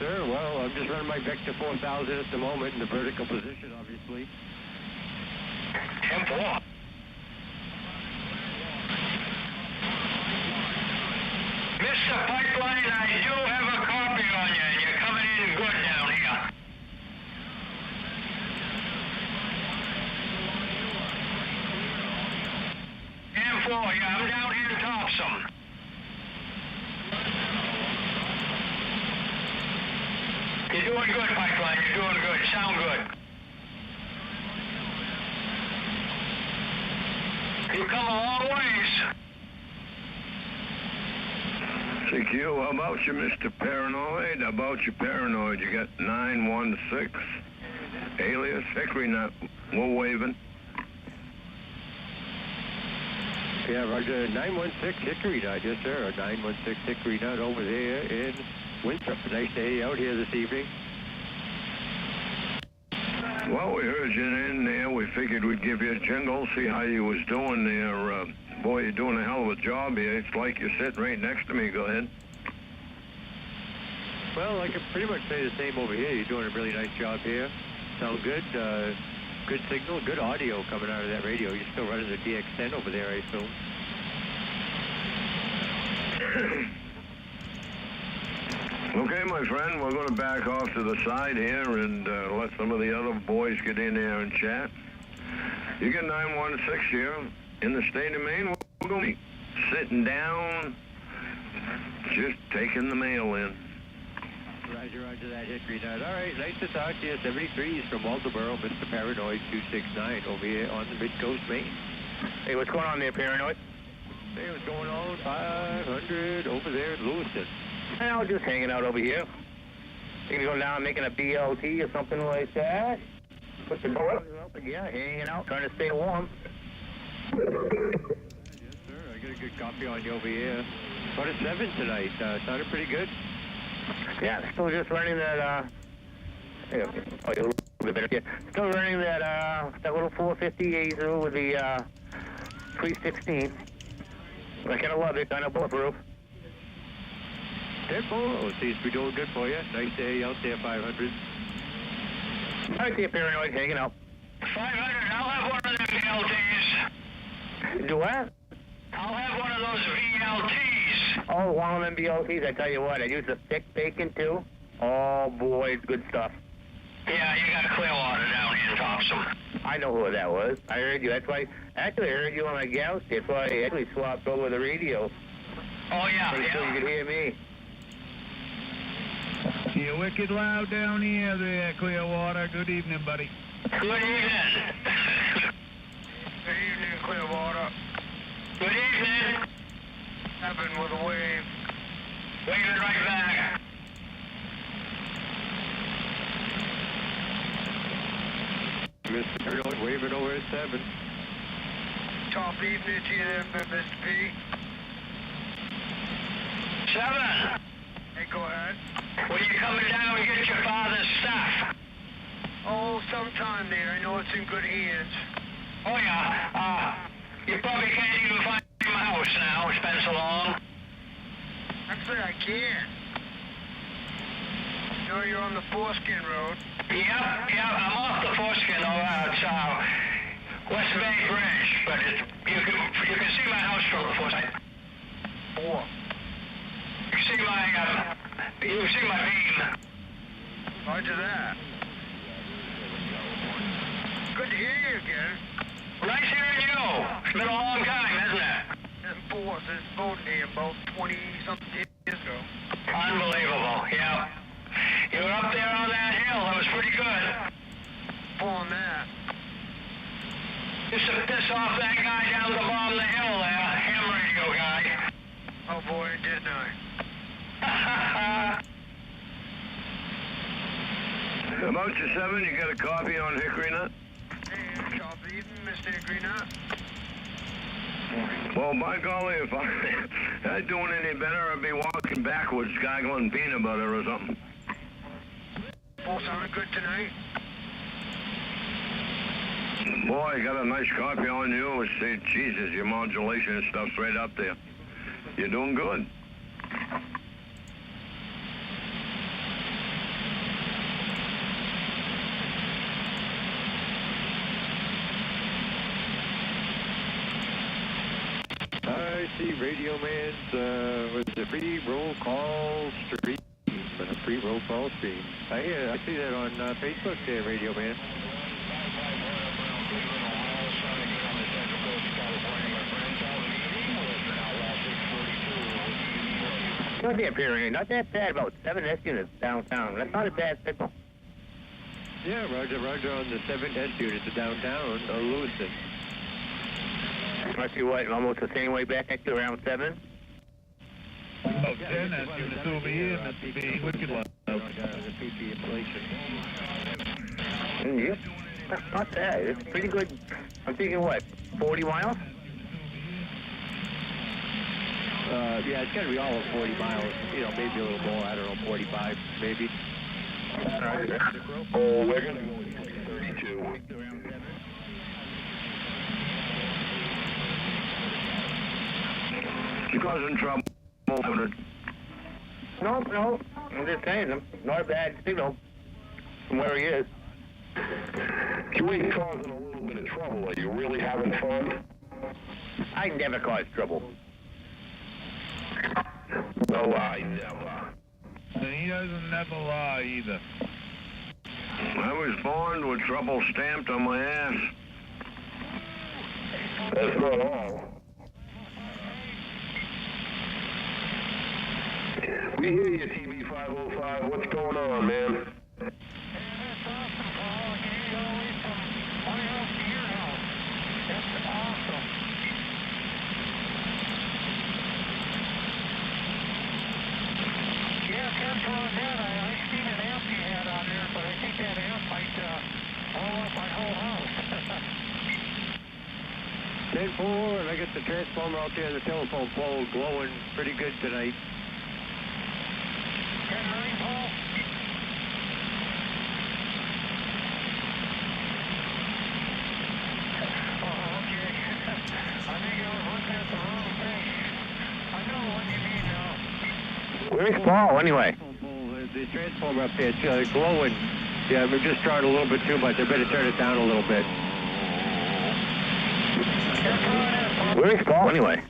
sir. Well, I'm just running my vector 4000 at the moment in the vertical position, obviously. 10-4. Mr. Pipeline, I do have a copy on you, and you're coming in good down here. M4, yeah, I'm down here in Thompson. You're doing good, Pipeline, you're doing good, sound good. You've come a long ways. CQ, how about you, Mr. Paranoid? How about you, Paranoid? You got 916, alias Hickory Nut, we're waving. Yeah, Roger, 916 Hickory Nut, yes, sir. 916 Hickory Nut over there in Winthrop. Nice day out here this evening. Well, we heard you in there. We figured we'd give you a jingle, see how you was doing there. Boy, you're doing a hell of a job here. It's like you're sitting right next to me. Go ahead. Well, I can pretty much say the same over here. You're doing a really nice job here. Sound good. Good signal, good audio coming out of that radio. You're still running the DX10 over there, I assume. Okay, my friend, we're going to back off to the side here and let some of the other boys get in there and chat. You get 916 here in the state of Maine. We're going to be sitting down, just taking the mail in. Roger that, Hickory Nut. All right, nice to talk to you. 73s from Waldoboro, Mr. Paranoid 269 over here on the mid-coast, Maine. Hey, what's going on there, Paranoid? Hey, what's going on? 500 over there in Lewiston. Well, just hanging out over here. You gonna go down making a BLT or something like that? Put the door up? Yeah, hanging out, trying to stay warm. Yes, sir. I got a good copy on you over here. About a 7 tonight. Sounded pretty good. Yeah, still just running that, oh, a little bit better. Yeah, still running that little 450 through with the 316. I kind of love it, kind of bulletproof. It seems to be doing good for you. Nice day out there, 500. All right, there, Paranoid, hanging out. 500, I'll have one of them BLTs. Do what? I'll have one of those BLTs. Oh, one of them BLTs. I tell you what, I use the thick bacon too. Oh boy, it's good stuff. Yeah, you got Clearwater down here in Thompson. I know who that was. I heard you. That's why, actually, I heard you on my galaxy. That's why I actually swapped over the radio. Oh, yeah, Make sure you could hear me. You're wicked loud down here there, Clearwater. Good evening, buddy. Good evening. Good evening, Clearwater. Good evening. Happened with a wave. Waving right back. Mr. Paranoid waving over at 7. Top evening to you there, Mr. P. 7. Hey, go ahead. When you coming down and get your father's stuff? Oh, sometime there. I know it's in good hands. Oh, yeah. You probably can't even find my house now. It's been so long. Actually, I can. You know you're on the Foreskin Road. Yep, I'm off the Foreskin over at West Bay Bridge, but you can see my house from the Foreskin. 4. You can see my beam. Roger that. Good to hear you again. Nice hearing you. It's been a long time, hasn't it? And 4 since voting here about 20-something years ago. Unbelievable, yeah. You were up there on that hill. That was pretty good. On that. Used to piss off that guy down the bottom of the hill there, ham radio guy. Oh boy, didn't I? About you, 7, you got a copy on Hickory Nut? Hey, top evening, Mr. Hickory Nut. Well, by golly, if I ain't doing any better, I'd be walking backwards, gargling peanut butter or something. All sounded good tonight. Boy, you got a nice copy on you. See, Jesus, your modulation and stuff's right up there. You're doing good. see Radio Man's, was the free roll call stream. A free roll call stream. I see that on Facebook there, Radio Man. Not that period, not that bad, about 7 S units downtown. That's not a bad signal. Yeah, Roger on the 7 S units downtown, Lewiston. Must be what, almost the same way back next to around 7? About 10 S units over here, and that's being wicked loud. The PP inflation. Yeah, that's not bad. It's pretty good. I'm thinking what, 40 miles? Yeah, it's got to be all of 40 miles, you know, maybe a little more, I don't know, 45, maybe. Oh, we're going to go with 32. You causing trouble? No, I'm just saying, not a bad signal from where he is. You ain't causing a little bit of trouble. Are you really having fun? I never cause trouble. No, I never. And he doesn't never lie either. I was born with trouble stamped on my ass. That's not all. We hear you, TV 505. What's going on, man? And I got the transformer out there in the telephone pole glowing pretty good tonight. Where's Paul, anyway? The transformer up there, it's glowing. Yeah, we're just trying a little bit too much. I better turn it down a little bit. Where's Paul, anyway?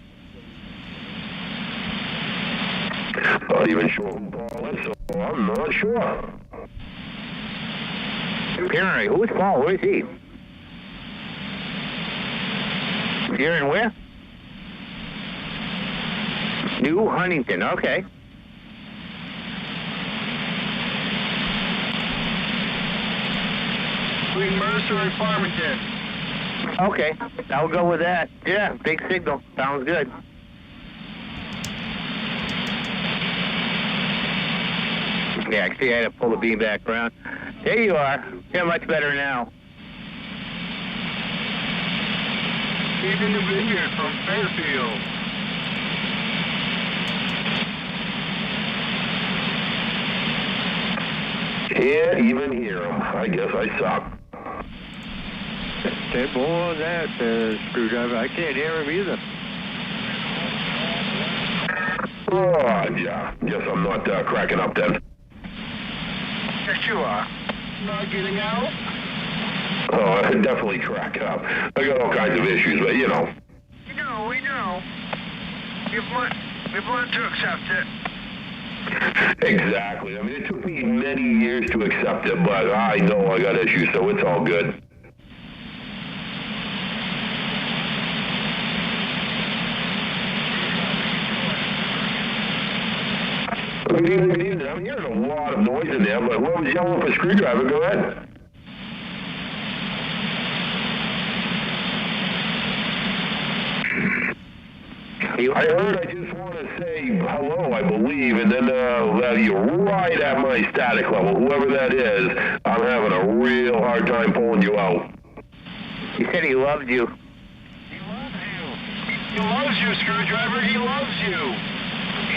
Not even sure who Paul is, so I'm not sure. Henry, who is Paul? Where is he? Here and where? New Huntington, okay. Between Mercer and Farmington. Okay, I'll go with that. Yeah, big signal. Sounds good. Yeah, I see I had to pull the beam back around. There you are. Yeah, much better now. Even the vineyard from Fairfield. Can't even hear him. I guess I suck. 10 more on that, screwdriver. I can't hear him either. Oh, yeah. Guess I'm not cracking up then. Yes, you are. Not getting out? Oh, I definitely crack up. I got all kinds of issues, but you know. We know. You've learned to accept it. Exactly. I mean, it took me many years to accept it, but I know I got issues, so it's all good. Good evening. I'm hearing a lot of noise in there, but what was yelling for a screwdriver? Go ahead. I heard I just want to say hello, I believe, and then you're right at my static level. Whoever that is, I'm having a real hard time pulling you out. He said he loved you. He loves you. He loves you, Screwdriver. He loves you.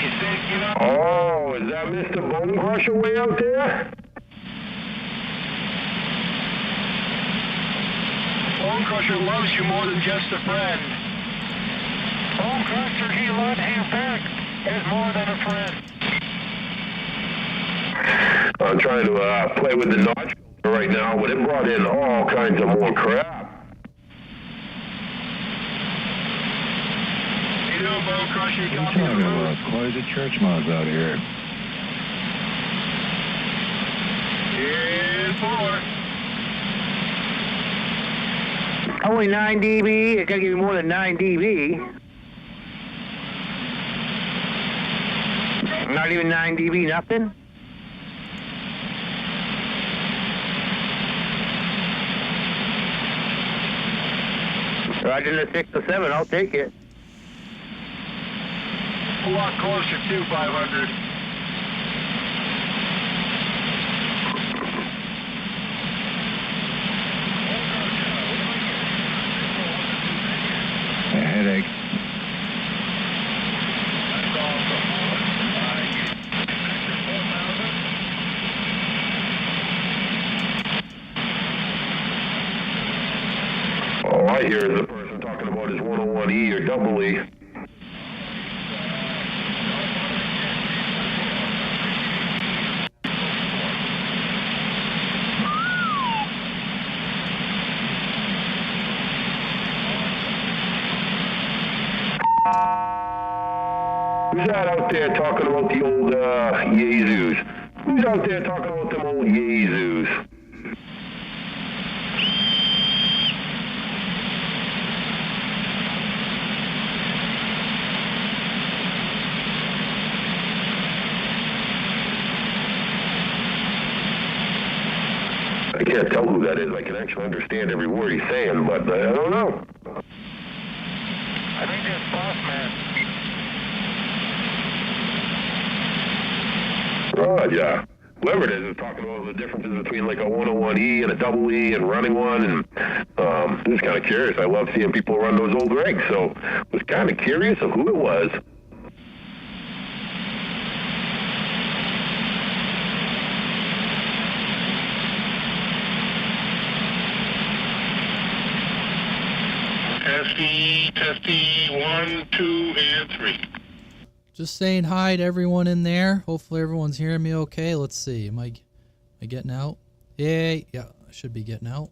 He said, you know. Oh, is that Mr. Bone Crusher way out there? Bone Crusher loves you more than just a friend. Bone Crusher, he loves you back as more than a friend. I'm trying to play with the notch right now, but it brought in all kinds of more crap. You know, Bone Crusher, What are you talking about? Quite the church mouse out here. In 4. Only 9 dB. It gotta give you more than 9 dB. Not even 9 dB, nothing? Right in the 6 or 7, I'll take it. A lot closer to 500. A headache. All I hear is the person talking about his 101E or double E. Who's that out there talking about the old Yezus? Who's out there talking about them old Yezus? I can't tell who that is. I can actually understand every word he's saying, but I don't know. I think that's Boss Man. Oh, yeah. Whoever it is talking about the differences between like a 101E and a double E and running one, and I'm just kind of curious. I love seeing people run those old rigs, so I was kind of curious of who it was. Testy, 1, 2, and 3. Just saying hi to everyone in there. Hopefully everyone's hearing me okay. Let's see. Am I getting out? Yay. Yeah, I should be getting out.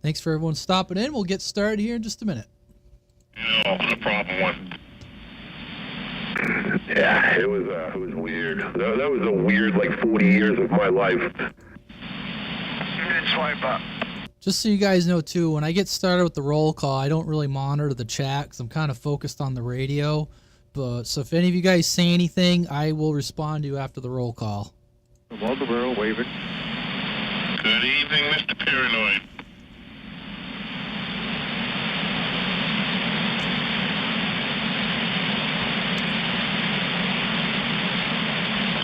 Thanks for everyone stopping in. We'll get started here in just a minute. No, the problem one. Yeah, it was weird. That was a weird, like, 40 years of my life. Swipe up. Just so you guys know, too, when I get started with the roll call, I don't really monitor the chat because I'm kind of focused on the radio. But so if any of you guys say anything, I will respond to you after the roll call. Waldeboro waving. Good evening, Mr. Paranoid.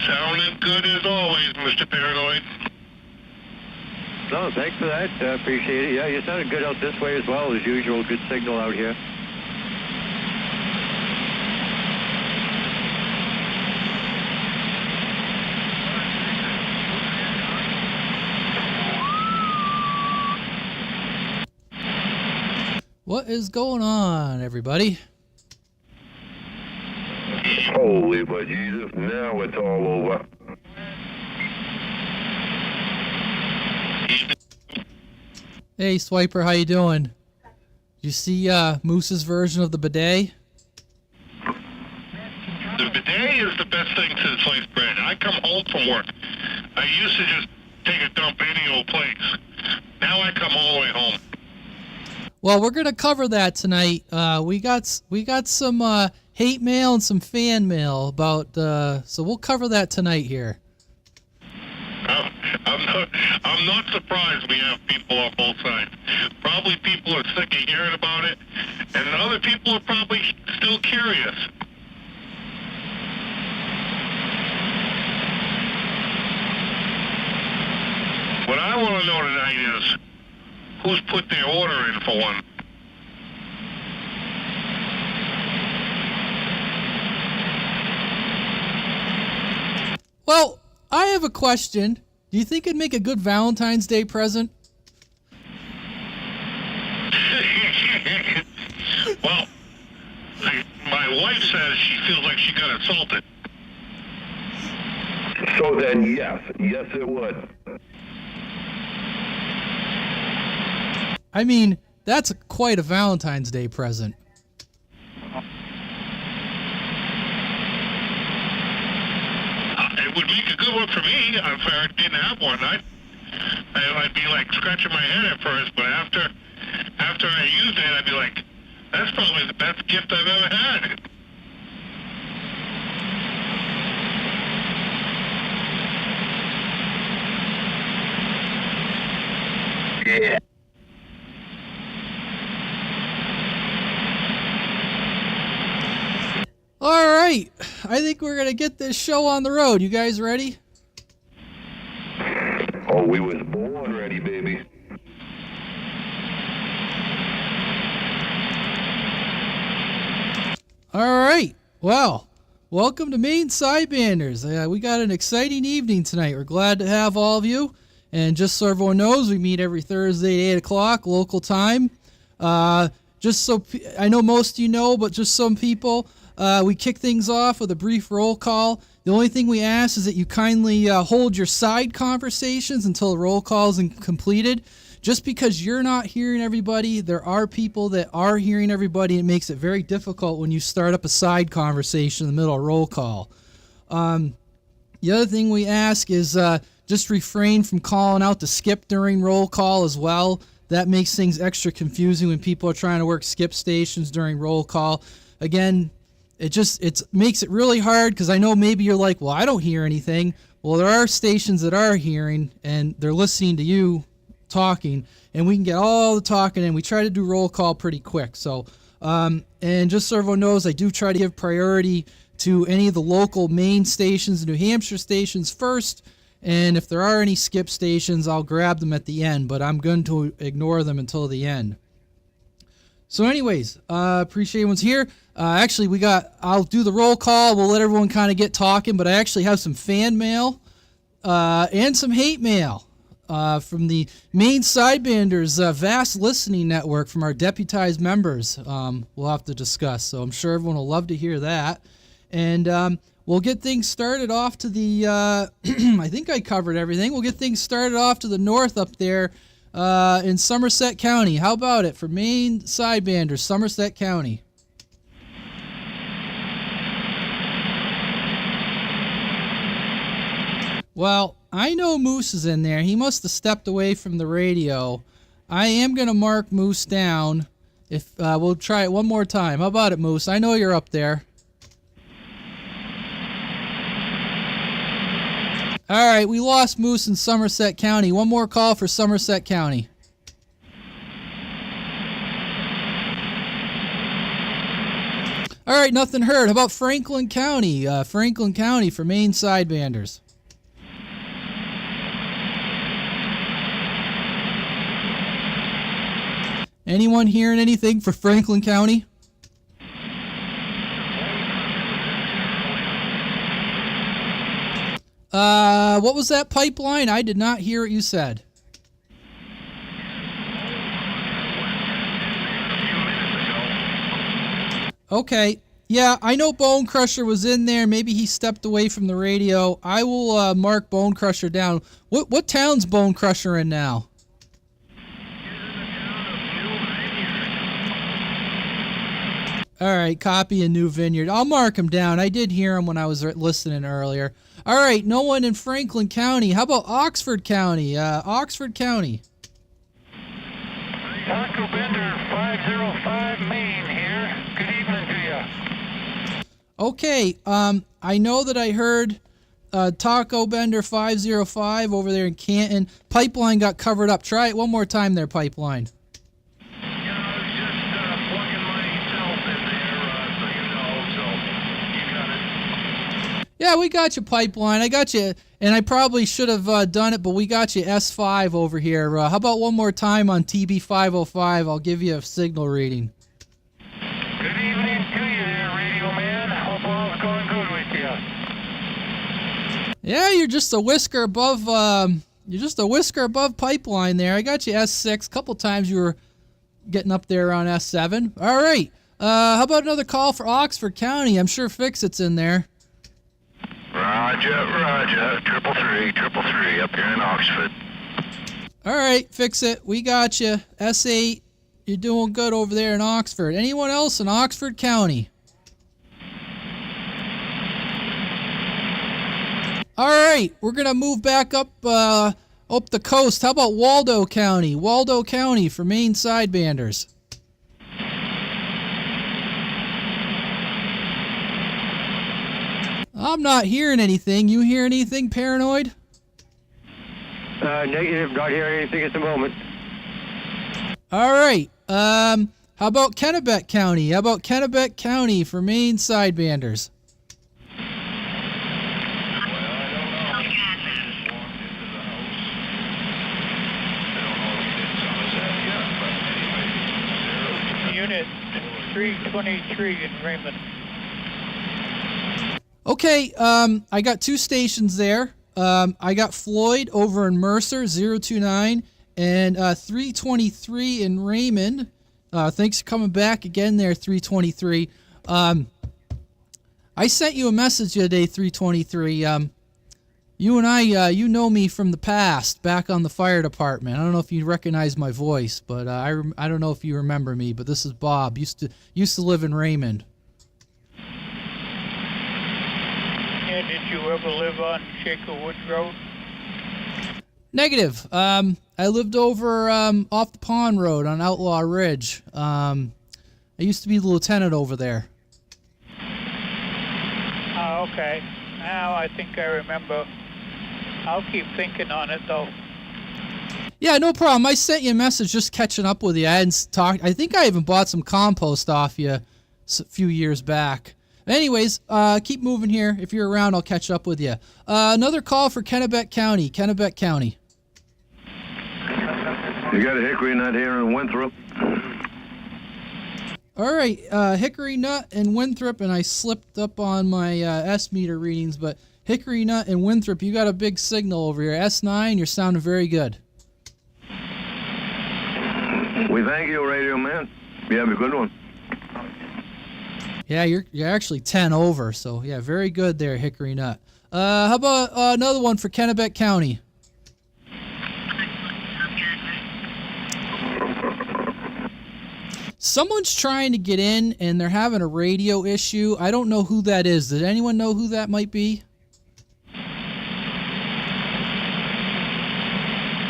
Sounding good as always, Mr. Paranoid. No, thanks for that. Appreciate it. Yeah, you sounded good out this way as well as usual. Good signal out here. What is going on, everybody? Holy but Jesus, now it's all over. Hey, Swiper, how you doing? Did you see Moose's version of the bidet? The bidet is the best thing since sliced bread. I come home from work. I used to just take a dump any old place. Now I come all the way home. Well, we're gonna cover that tonight. We got some hate mail and some fan mail about. So we'll cover that tonight here. I'm not surprised we have people on both sides. Probably people are sick of hearing about it, and other people are probably still curious. What I want to know tonight is who's put their order in for one. Well, I have a question. Do you think it'd make a good Valentine's Day present? Well, my wife says she feels like she got assaulted. So then, yes, it would. I mean, that's quite a Valentine's Day present. would make a good one for me if I didn't have one. I'd be like scratching my head at first, but after I used it, I'd be like, that's probably the best gift I've ever had. Yeah. All right, I think we're gonna get this show on the road. You guys ready? Oh, we was born ready, baby. All right. Well, welcome to Maine Sidebanders. We got an exciting evening tonight. We're glad to have all of you. And just so everyone knows, we meet every Thursday at 8 o'clock local time. Just so I know most of you know, but just some people, we kick things off with a brief roll call. The only thing we ask is that you kindly hold your side conversations until the roll call is completed. Just because you're not hearing everybody, there are people that are hearing everybody. It makes it very difficult when you start up a side conversation in the middle of roll call. The other thing we ask is just refrain from calling out to skip during roll call as well. That makes things extra confusing when people are trying to work skip stations during roll call. Again, it makes it really hard because I know maybe you're like, well, I don't hear anything. Well, there are stations that are hearing and they're listening to you talking, and we can get all the talking in. We try to do roll call pretty quick. So, and just so everyone knows, I do try to give priority to any of the local Maine stations and New Hampshire stations first. And if there are any skip stations, I'll grab them at the end, but I'm going to ignore them until the end. So anyways, appreciate everyone's here. Actually, I'll do the roll call. We'll let everyone kind of get talking, but I actually have some fan mail and some hate mail from the Maine Sidebanders vast listening network from our deputized members. We'll have to discuss, so I'm sure everyone will love to hear that. And we'll get things started off to the, I think I covered everything. We'll get things started off to the north up there in Somerset County. How about it for Maine Sidebanders, Somerset County? Well, I know Moose is in there. He must have stepped away from the radio. I am going to mark Moose down. If we'll try it one more time. How about it, Moose? I know you're up there. All right, we lost Moose in Somerset County. One more call for Somerset County. All right, nothing heard. How about Franklin County? Franklin County for Maine Sidebanders. Anyone hearing anything for Franklin County? What was that pipeline? I did not hear what you said. Okay. Yeah, I know Bone Crusher was in there. Maybe he stepped away from the radio. I will mark Bone Crusher down. What town's Bone Crusher in now? All right, copy a New Vineyard. I'll mark him down. I did hear him when I was listening earlier. All right, no one in Franklin County. How about Oxford County? Oxford County. Taco Bender 505 Maine here. Good evening to you. Okay, I know that I heard Taco Bender 505 over there in Canton. Pipeline got covered up. Try it one more time there, Pipeline. Yeah, we got you, Pipeline. I got you, and I probably should have done it, but we got you S5 over here. How about one more time on TB505? I'll give you a signal reading. Good evening to you there, Radio Man. Hope all's going good with you. Yeah, you're just a whisker above. Pipeline there. I got you S6. A couple times you were getting up there around S7. All right. How about another call for Oxford County? I'm sure Fix-It's in there. Roger, 333 up here in Oxford. All right, Fix-It. We got you. S8. You're doing good over there in Oxford. Anyone else in Oxford County? All right, we're going to move back up the coast. How about Waldo County? Waldo County for Maine Sidebanders. I'm not hearing anything. You hear anything, Paranoid? Negative, not hearing anything at the moment. All right. How about Kennebec County? How about Kennebec County for Maine Sidebanders? Unit 323 in Raymond. Okay, I got two stations there. I got Floyd over in Mercer, 029, and 323 in Raymond. Thanks for coming back again there, 323. I sent you a message the other day, 323. You and I, you know me from the past, back on the fire department. I don't know if you recognize my voice, but I don't know if you remember me, but this is Bob. Used to live in Raymond. Yeah, did you ever live on Shaker Woods Road? Negative. I lived over off the Pond Road on Outlaw Ridge. I used to be the lieutenant over there. Oh, okay. Now I think I remember. I'll keep thinking on it, though. Yeah, no problem. I sent you a message just catching up with you. I hadn't talked. I think I even bought some compost off you a few years back. Anyways, keep moving here. If you're around, I'll catch up with you. Another call for Kennebec County. Kennebec County. You got a hickory nut here in Winthrop? All right, Hickory Nut and Winthrop, and I slipped up on my S-meter readings, but Hickory Nut and Winthrop, you got a big signal over here. S9, you're sounding very good. We thank you, Radio Man. You have a good one. Yeah, you're actually 10 over, so yeah, very good there, Hickory Nut. How about another one for Kennebec County? Someone's trying to get in, and they're having a radio issue. I don't know who that is. Did anyone know who that might be?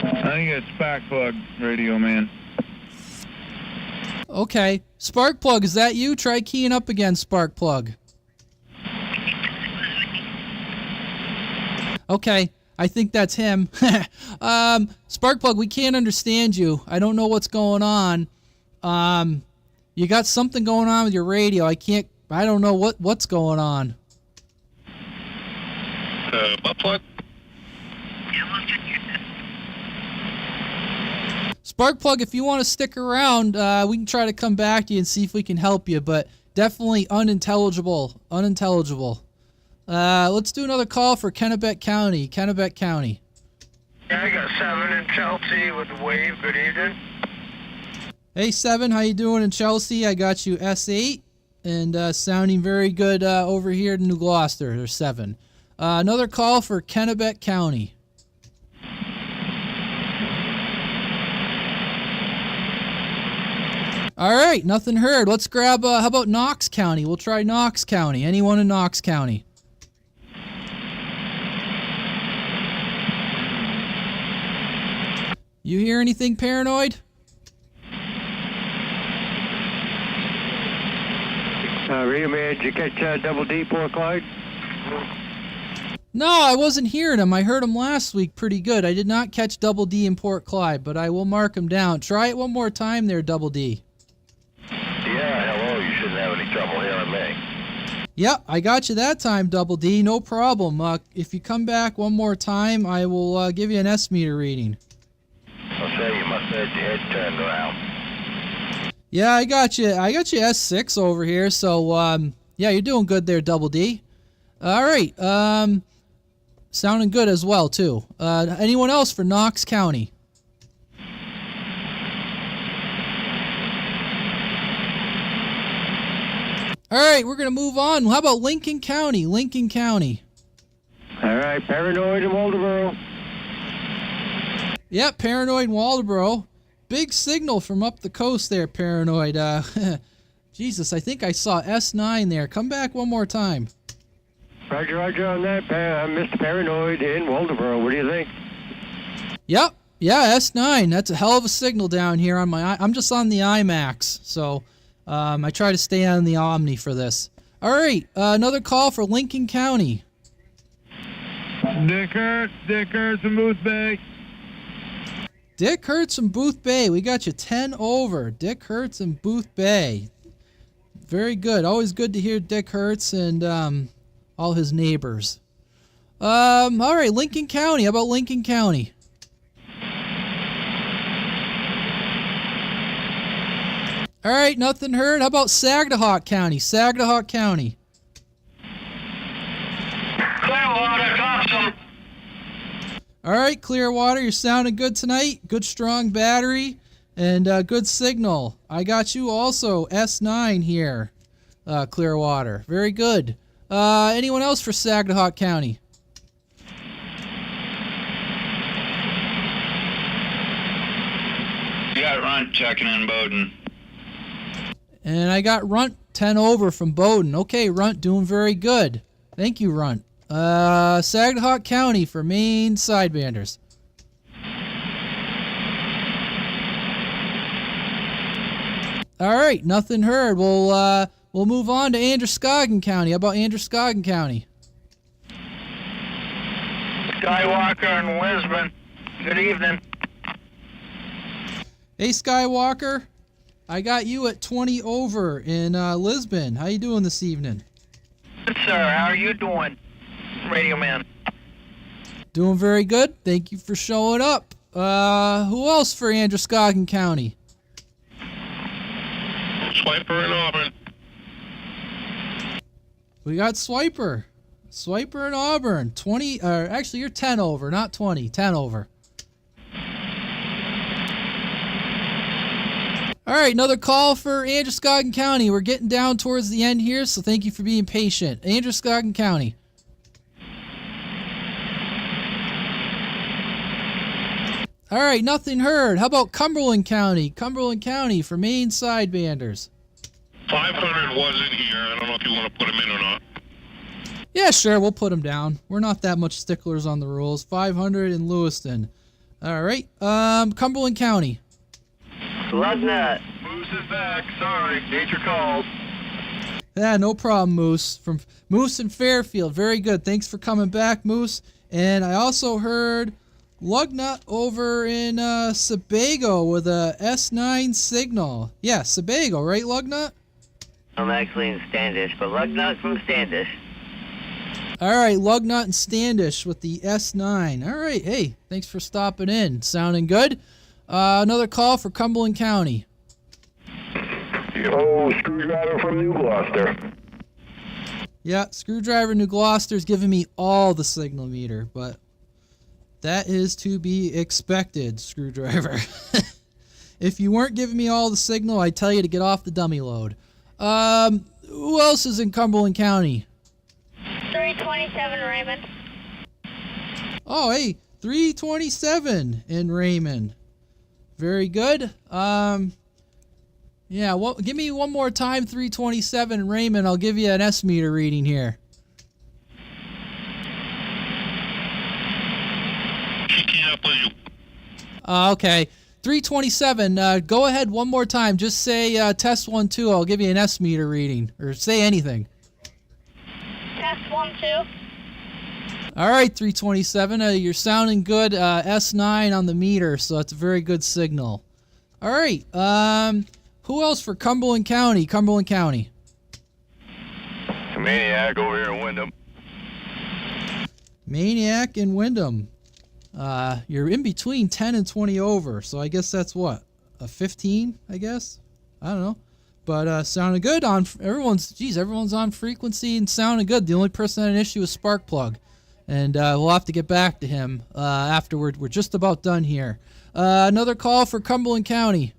I think it's Sparkplug, Radio Man. Okay. Sparkplug, is that you? Try keying up again, Sparkplug. Okay. I think that's him. Sparkplug, we can't understand you. I don't know what's going on. You got something going on with your radio. I don't know what's going on. Butt plug? Sparkplug, if you want to stick around, we can try to come back to you and see if we can help you, but definitely unintelligible. Unintelligible. Let's do another call for Kennebec County. Kennebec County. Yeah, I got 7 in Chelsea with the wave. Good evening. Hey, 7, how you doing in Chelsea? I got you S8, and sounding very good over here in New Gloucester. There's 7. Another call for Kennebec County. All right, nothing heard. Let's grab, how about Knox County? We'll try Knox County. Anyone in Knox County? You hear anything, Paranoid? Radio Man, did you catch Double D, Port Clyde? No, I wasn't hearing him. I heard him last week pretty good. I did not catch Double D in Port Clyde, but I will mark him down. Try it one more time there, Double D. Yeah, hello. You shouldn't have any trouble hearing me. Yep, I got you that time, Double D. No problem. If you come back one more time, I will give you an S-meter reading. I'll say you must have your head turned around. Yeah, I got you. I got you S6 over here. So, yeah, you're doing good there, Double D. All right. Sounding good as well, too. Anyone else for Knox County? All right, we're going to move on. How about Lincoln County? Lincoln County. All right, Paranoid in Waldoboro. Yep, Paranoid in Waldoboro. Big signal from up the coast there, Paranoid. Jesus, I think I saw S9 there. Come back one more time. Roger, roger on that. Mr. Paranoid in Waldoboro. What do you think? Yep. Yeah, S9. That's a hell of a signal down here on my... I'm just on the IMAX, so I try to stay on the Omni for this. All right, another call for Lincoln County. Dick Hurts in Booth Bay. Dick Hurts in Booth Bay. We got you 10 over. Dick Hurts in Booth Bay. Very good. Always good to hear Dick Hurts and all his neighbors. All right, Lincoln County. How about Lincoln County? All right, nothing heard. How about Sagadahoc County? Sagadahoc County. Clearwater, Thompson. All right, Clearwater, you're sounding good tonight. Good strong battery and good signal. I got you also S9 here, Clearwater. Very good. Anyone else for Sagadahoc County? You got Runt checking in Bowden. And I got Runt 10 over from Bowden. Okay, Runt doing very good. Thank you, Runt. Sagadahoc County for Maine Sidebanders. All right, nothing heard. We'll move on to Androscoggin County. How about Androscoggin County? Skywalker in Lisbon. Good evening. Hey, Skywalker. I got you at 20 over in Lisbon. How you doing this evening? Good, sir. How are you doing, Radio Man? Doing very good. Thank you for showing up. Who else for Androscoggin County? Swiper in Auburn. We got Swiper. Swiper in Auburn. 20, actually you're 10 over, not 20. 10 over. All right, another call for Androscoggin County. We're getting down towards the end here, so thank you for being patient. Androscoggin County. All right, nothing heard. How about Cumberland County? Cumberland County for Maine Sidebanders. 500 wasn't here. I don't know if you want to put him in or not. Yeah, sure, we'll put them down. We're not that much sticklers on the rules. 500 in Lewiston. All right, Cumberland County. Love that. Moose is back. Sorry. Nature calls. Yeah, no problem, Moose. From Moose in Fairfield. Very good. Thanks for coming back, Moose. And I also heard Lugnut over in Sebago with a S9 signal. Yeah, Sebago, right, Lugnut? I'm actually in Standish, but Lugnut from Standish. All right, Lugnut and Standish with the S9. All right, hey, thanks for stopping in. Sounding good. Another call for Cumberland County. Yo, Screwdriver from New Gloucester. Yeah, Screwdriver New Gloucester's giving me all the signal meter, but that is to be expected, Screwdriver. If you weren't giving me all the signal, I'd tell you to get off the dummy load. Who else is in Cumberland County? 327 Raymond. Oh, hey, 327 in Raymond. Very good. Yeah, well, give me one more time, 327 in Raymond. I'll give you an S meter reading here. Kicking up with you. Okay. 327, go ahead one more time. Just say test 1, 2. I'll give you an S meter reading. Or say anything. Test 1, 2. All right, 327. You're sounding good. S9 on the meter, so that's a very good signal. All right. Who else for Cumberland County? Cumberland County. Maniac over here in Wyndham. Maniac in Wyndham. You're in between 10 and 20 over, so I guess that's what? A 15, I guess? I don't know. But sounding good on everyone's on frequency and sounding good. The only person that had an issue is Sparkplug. And we'll have to get back to him afterward. We're just about done here. Another call for Cumberland County.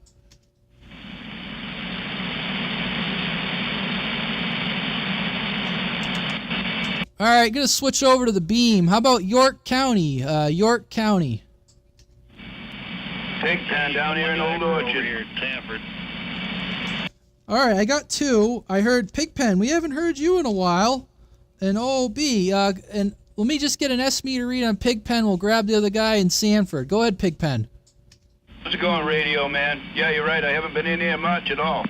All right, gonna switch over to the beam. How about York County? York County. Pigpen down here in Old Orchard. Here at Sanford. All right, I got 2. I heard Pigpen. We haven't heard you in a while. an OB. And let me just get an S meter read on Pigpen. We'll grab the other guy in Sanford. Go ahead, Pigpen. How's it going, radio, man? Yeah, you're right. I haven't been in here much at all.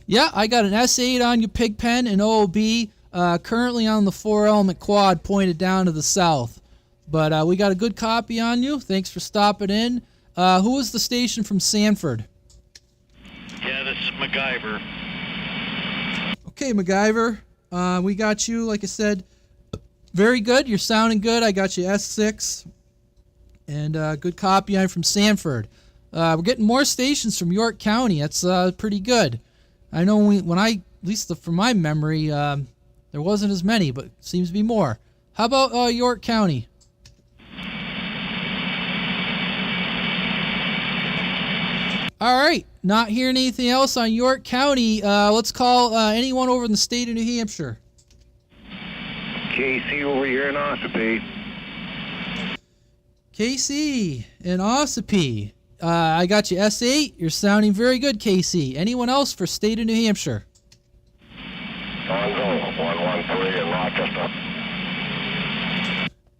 Yeah, I got an S8 on you, Pigpen, and OB. Currently on the 4-element quad pointed down to the south. But we got a good copy on you. Thanks for stopping in. Who was the station from Sanford? Yeah, this is MacGyver. Okay, MacGyver. We got you, like I said, very good. You're sounding good. I got you S6. And good copy on from Sanford. We're getting more stations from York County. That's pretty good. I know at least from my memory, there wasn't as many, but seems to be more. How about York County? All right, not hearing anything else on York County. Let's call anyone over in the state of New Hampshire. KC over here in Ossipee. KC in Ossipee. I got you S8. You're sounding very good, KC. Anyone else for state of New Hampshire? Gonzo, 113 in Rochester.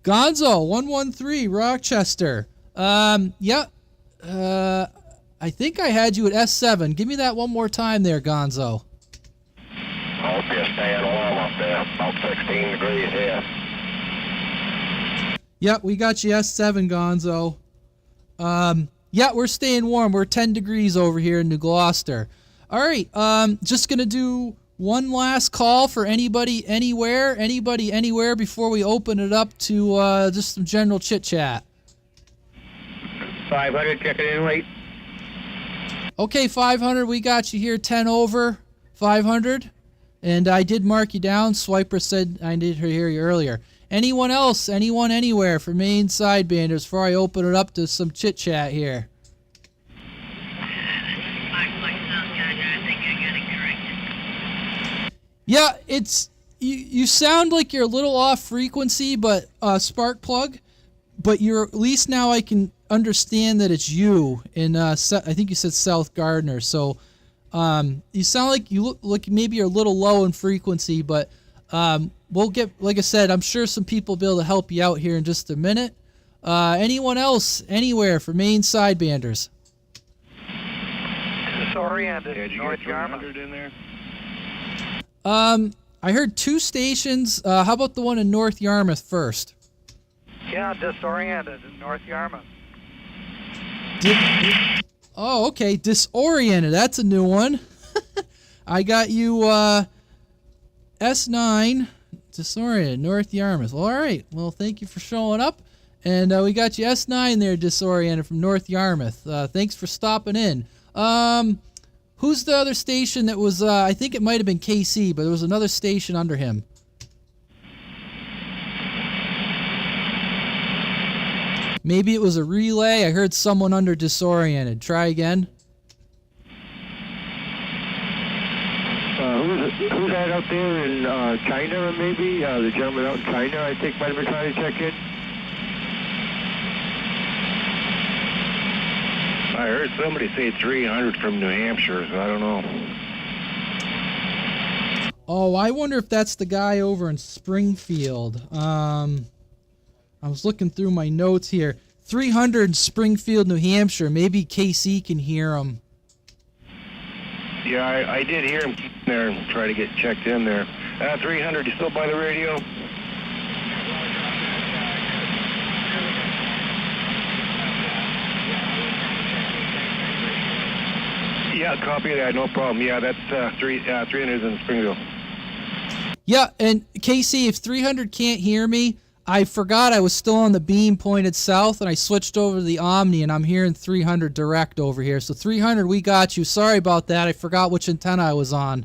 Gonzo, 113, Rochester. Yeah. I think I had you at S7. Give me that one more time there, Gonzo. Hope you're staying warm up there. About 16 degrees here. Yep, we got you S7, Gonzo. Yeah, we're staying warm. We're 10 degrees over here in New Gloucester. All right, just going to do one last call for anybody anywhere before we open it up to just some general chit-chat. 500, check it in late. Okay, 500, we got you here, 10 over, 500. And I did mark you down. Swiper said I did hear you earlier. Anyone else, anyone anywhere for Maine Sidebanders before I open it up to some chit-chat here? Yeah, it's you sound like you're a little off frequency, but spark plug. But you're at least now I can understand that it's you in I think you said South Gardner. So you sound like you look like maybe you're a little low in frequency, but we'll get, like I said, I'm sure some people will be able to help you out here in just a minute. Anyone else anywhere for Maine Sidebanders? Disoriented, North Yarmouth. In there? I heard 2 stations. How about the one in North Yarmouth first? Yeah, disoriented in North Yarmouth. Oh, okay. Disoriented. That's a new one. I got you S9, disoriented, North Yarmouth. Well, all right. Well, thank you for showing up. And we got you S9 there, disoriented from North Yarmouth. Thanks for stopping in. Who's the other station that was, I think it might have been KC, but there was another station under him. Maybe it was a relay. I heard someone under disoriented. Try again. Who's that out there in China, maybe? The gentleman out in China, I think, might have been trying to check in. I heard somebody say 300 from New Hampshire, so I don't know. Oh, I wonder if that's the guy over in Springfield. I was looking through my notes here. 300 in Springfield, New Hampshire. Maybe KC can hear him. Yeah, I did hear him there and try to get checked in there. 300, you still by the radio? Yeah, copy that, no problem. Yeah, that's 300 in Springfield. Yeah, and KC, if 300 can't hear me, I forgot I was still on the beam pointed south, and I switched over to the Omni, and I'm hearing 300 direct over here. So 300, we got you. Sorry about that. I forgot which antenna I was on.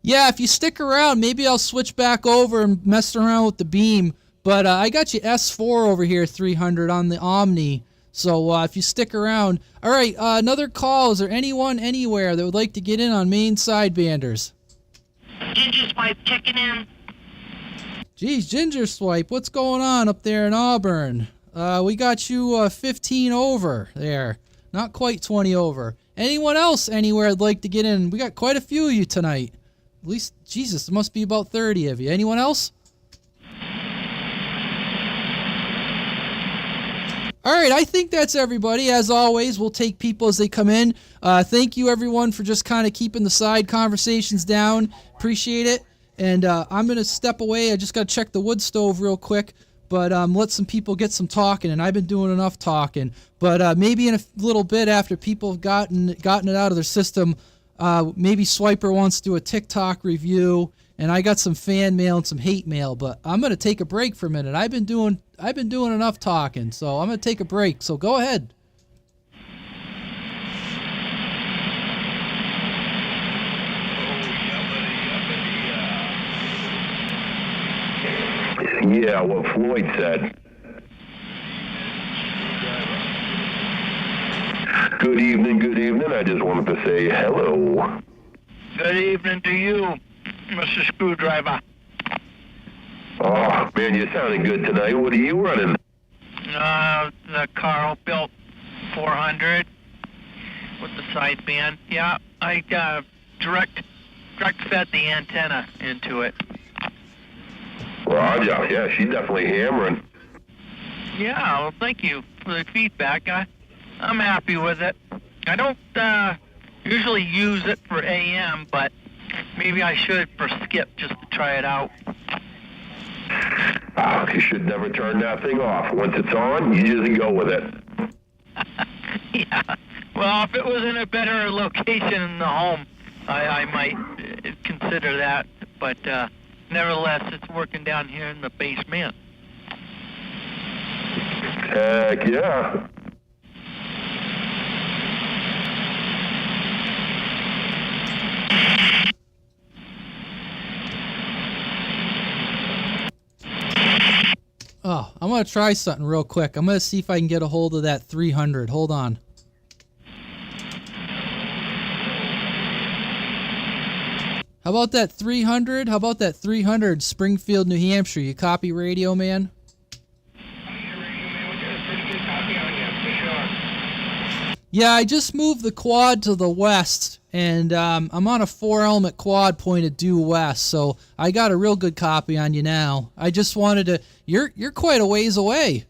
Yeah, if you stick around, maybe I'll switch back over and mess around with the beam. But I got you S4 over here, 300 on the Omni. So if you stick around. All right, another call. Is there anyone anywhere that would like to get in on Maine Sidebanders? Ginger Swipe checking in. Geez, Ginger Swipe, what's going on up there in Auburn? We got you 15 over there. Not quite 20 over. Anyone else anywhere I'd like to get in? We got quite a few of you tonight. At least, Jesus, there must be about 30 of you. Anyone else? All right, I think that's everybody. As always, we'll take people as they come in. Thank you, everyone, for just kind of keeping the side conversations down. Appreciate it. And I'm going to step away. I just got to check the wood stove real quick. But let some people get some talking, and I've been doing enough talking. But maybe in a little bit after people have gotten it out of their system, maybe Swiper wants to do a TikTok review, and I got some fan mail and some hate mail. But I'm going to take a break for a minute. I've been doing enough talking, so I'm going to take a break. So go ahead. Yeah, what Floyd said. Good evening, good evening. I just wanted to say hello. Good evening to you, Mr. Screwdriver. Oh, man, you're sounding good tonight. What are you running? The Carl built 400 with the sideband. Yeah, I direct fed the antenna into it. Roger, yeah, she's definitely hammering. Yeah, well, thank you for the feedback. I'm happy with it. I don't usually use it for AM, but maybe I should for skip just to try it out. You should never turn that thing off. Once it's on, you just go with it. Yeah. Well, if it was in a better location in the home, I might consider that. But nevertheless, it's working down here in the basement. Heck yeah. Oh, I'm going to try something real quick. I'm going to see if I can get a hold of that 300. Hold on. How about that 300? How about that 300 Springfield, New Hampshire? You copy radio, man? Yeah, I just moved the quad to the west, and I'm on a 4-element quad pointed due west, so I got a real good copy on you now. I just wanted to... You're quite a ways away.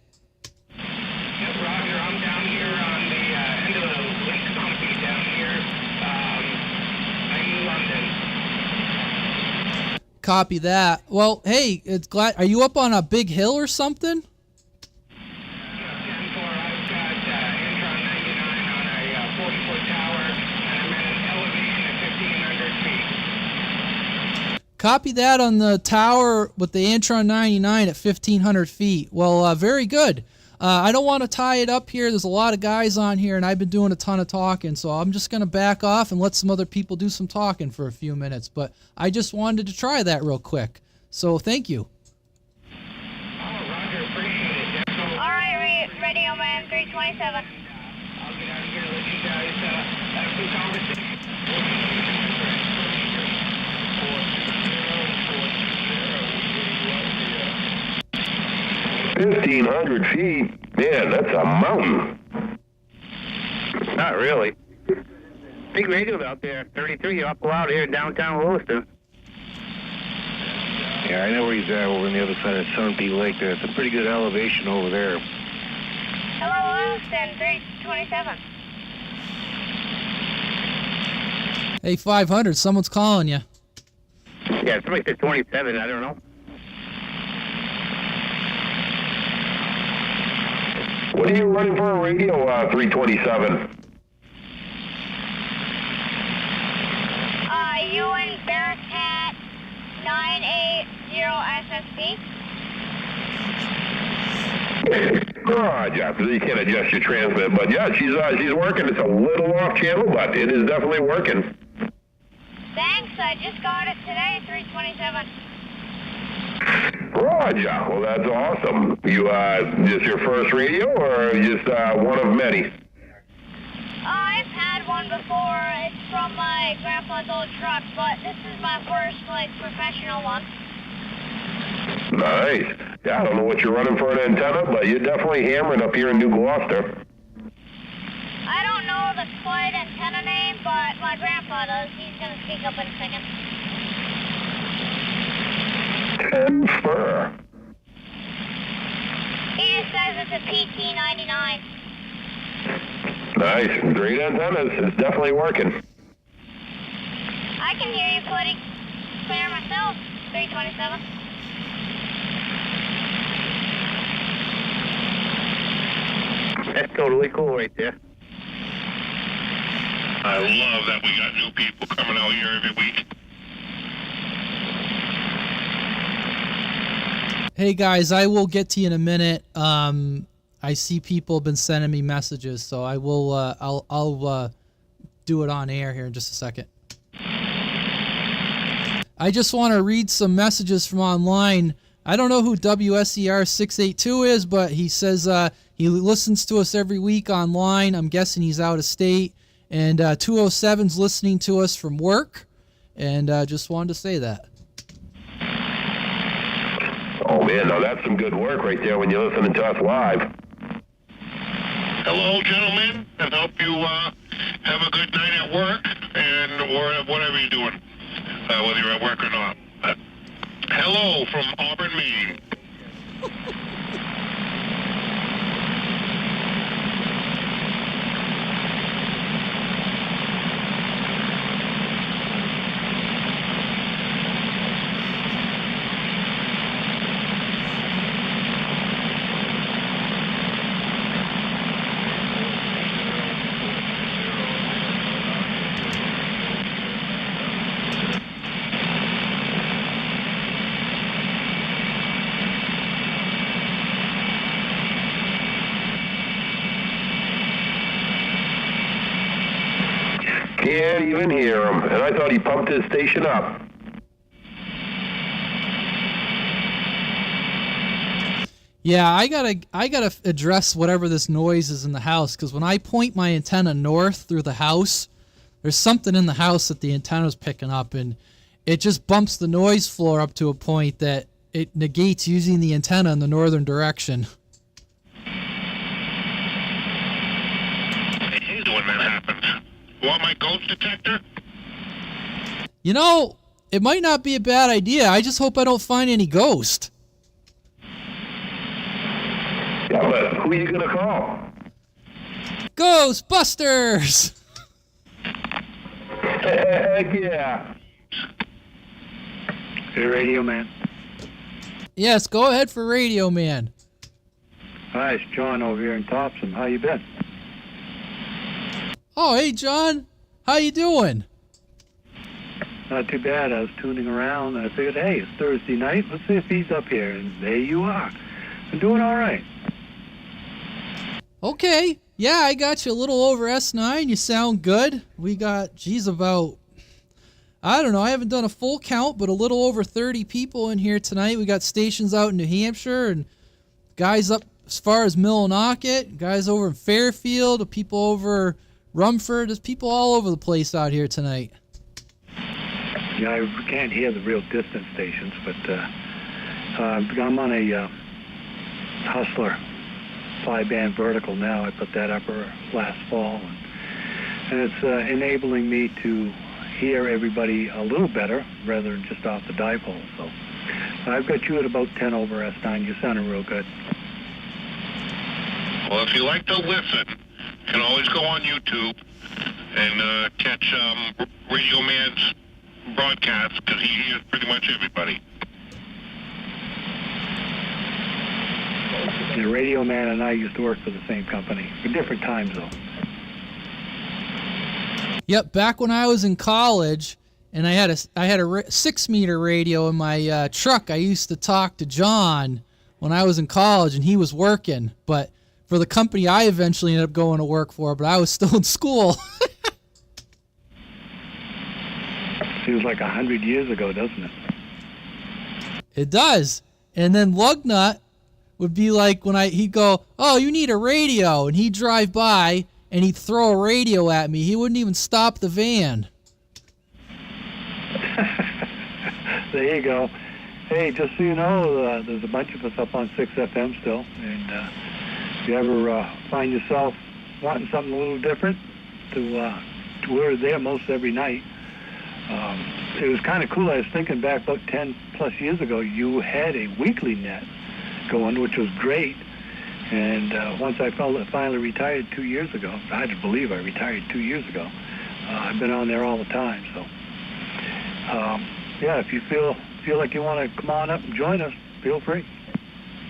Yep, Roger. I'm down here on the end of the Lake Sumpy down here. I'm in London. Copy that. Well, hey, it's glad... Are you up on a big hill or something? Copy that on the tower with the Antron 99 at 1,500 feet. Well, very good. I don't want to tie it up here. There's a lot of guys on here, and I've been doing a ton of talking, so I'm just going to back off and let some other people do some talking for a few minutes. But I just wanted to try that real quick. So thank you. Roger, appreciate it. All right, Radio Man 327. I'll get out of here and let you guys have some conversation. 1,500 feet? Man, that's a mountain. Not really. Big radio out there. 33 up loud here in downtown Lewiston. Yeah, I know where he's at over on the other side of Sunbeam Lake. There's a pretty good elevation over there. Hello, Lewiston 327. Hey, 500, someone's calling you. Yeah, somebody said 27. I don't know. What are you running for a radio, 327? UN Bearcat 980 SSB. Oh, Jeff, you can't adjust your transmit, but yeah, she's working. It's a little off channel, but it is definitely working. Thanks, I just got it today, 327. Roger. Well, that's awesome. You, just your first radio or just one of many? I've had one before. It's from my grandpa's old truck, but this is my first, professional one. Nice. Yeah, I don't know what you're running for an antenna, but you're definitely hammering up here in New Gloucester. I don't know the flight antenna name, but my grandpa does. He's going to speak up in a second. 10 fur. He just says it's a PT-99. Nice. Great antennas. It's definitely working. I can hear you pretty clear myself. 327. That's totally cool right there. I love that we got new people coming out here every week. Hey guys, I will get to you in a minute. I see people have been sending me messages, so I will. I'll do it on air here in just a second. I just want to read some messages from online. I don't know who WSER 682 is, but he says he listens to us every week online. I'm guessing he's out of state. And 207's listening to us from work. And just wanted to say that. Oh, man, now that's some good work right there when you're listening to us live. Hello, gentlemen, and hope you have a good night at work or whatever you're doing, whether you're at work or not. Hello from Auburn, Maine. Can't even hear him, and I thought he pumped his station up. Yeah, I gotta address whatever this noise is in the house, because when I point my antenna north through the house, there's something in the house that the antenna's picking up, and it just bumps the noise floor up to a point that it negates using the antenna in the northern direction. I hate it when that happens. Want my ghost detector? You know, it might not be a bad idea. I just hope I don't find any ghost. Yeah, but who are you going to call? Ghostbusters! Heck yeah. Hey, Radio Man. Yes, go ahead for Radio Man. Hi, it's John over here in Thompson. How you been? Oh, hey, John. How you doing? Not too bad. I was tuning around, and I figured, hey, it's Thursday night. Let's see if he's up here. And there you are. I'm doing all right. Okay. Yeah, I got you a little over S9. You sound good. We got, about, I don't know, I haven't done a full count, but a little over 30 people in here tonight. We got stations out in New Hampshire and guys up as far as Millinocket, guys over in Fairfield, people over Rumford. There's people all over the place out here tonight. Yeah, I can't hear the real distant stations, but I'm on a Hustler 5-band vertical now. I put that up last fall, and it's enabling me to hear everybody a little better rather than just off the dipole. So I've got you at about 10 over S9. You're sounding real good. Well, if you like to listen, you can always go on YouTube and catch Radio Man's broadcast, because he hears pretty much everybody. The Radio Man and I used to work for the same company, for different times though. Yep, back when I was in college, and I had a 6-meter radio in my truck. I used to talk to John when I was in college, and he was working, but for the company I eventually ended up going to work for, but I was still in school. Seems like 100 years ago, doesn't it? It does. And then Lugnut would be like, he'd go, oh, you need a radio, and he'd drive by and he'd throw a radio at me. He wouldn't even stop the van. There you go. Hey, just so you know, there's a bunch of us up on 6 FM still, and if you ever find yourself wanting something a little different, we're there most every night. It was kind of cool. I was thinking back about 10 plus years ago, you had a weekly net going, which was great. And once I finally retired 2 years ago, I had to believe I retired 2 years ago. I've been on there all the time. So, yeah, if you feel like you want to come on up and join us, feel free.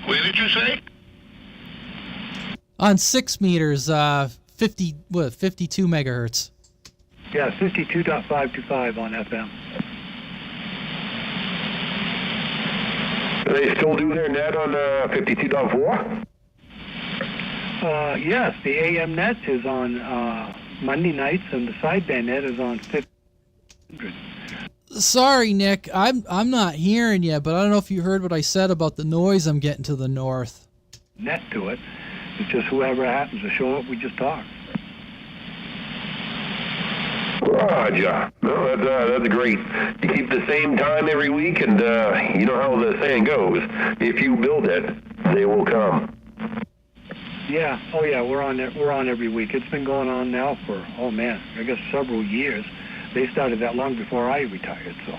Where did you say? On 6 meters, 52 megahertz. Yeah, 52.525 on FM. Do they still do their net on 52.4? Yes, the AM net is on Monday nights, and the sideband net is on 500. Sorry, Nick, I'm not hearing you, but I don't know if you heard what I said about the noise I'm getting to the north. Net to it. It's just whoever happens to show up, we just talk. Roger. No, that's great. You keep the same time every week, and you know how the saying goes. If you build it, they will come. Yeah. Oh, yeah. We're on every week. It's been going on now for, I guess several years. They started that long before I retired. So,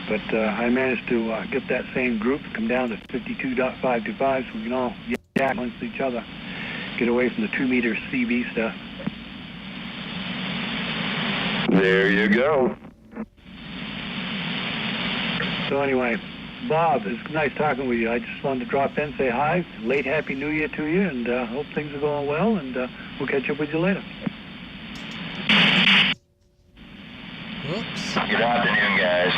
but I managed to get that same group to come down to 52.525, so we can all yak amongst each other, get away from the 2 meter CB stuff. There you go. So anyway, Bob, it's nice talking with you. I just wanted to drop in, say hi, late Happy New Year to you, and hope things are going well, and we'll catch up with you later. Whoops. Good afternoon, guys.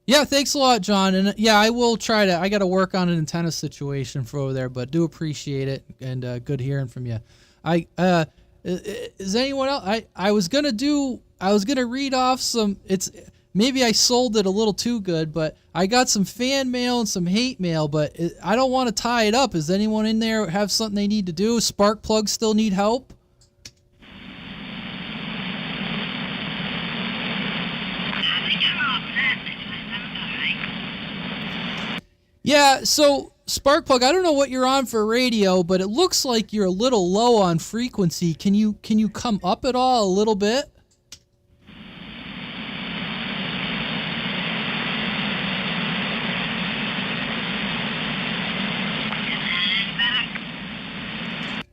Yeah, thanks a lot, John. And yeah, I will try to. I got to work on an antenna situation for over there, but do appreciate it, and good hearing from you. Is anyone else? I was gonna read off some. Maybe I sold it a little too good, but I got some fan mail and some hate mail, but I don't want to tie it up. Does anyone in there have something they need to do? Spark plugs still need help? Yeah, so Sparkplug, I don't know what you're on for radio, but it looks like you're a little low on frequency. Can you come up at all a little bit?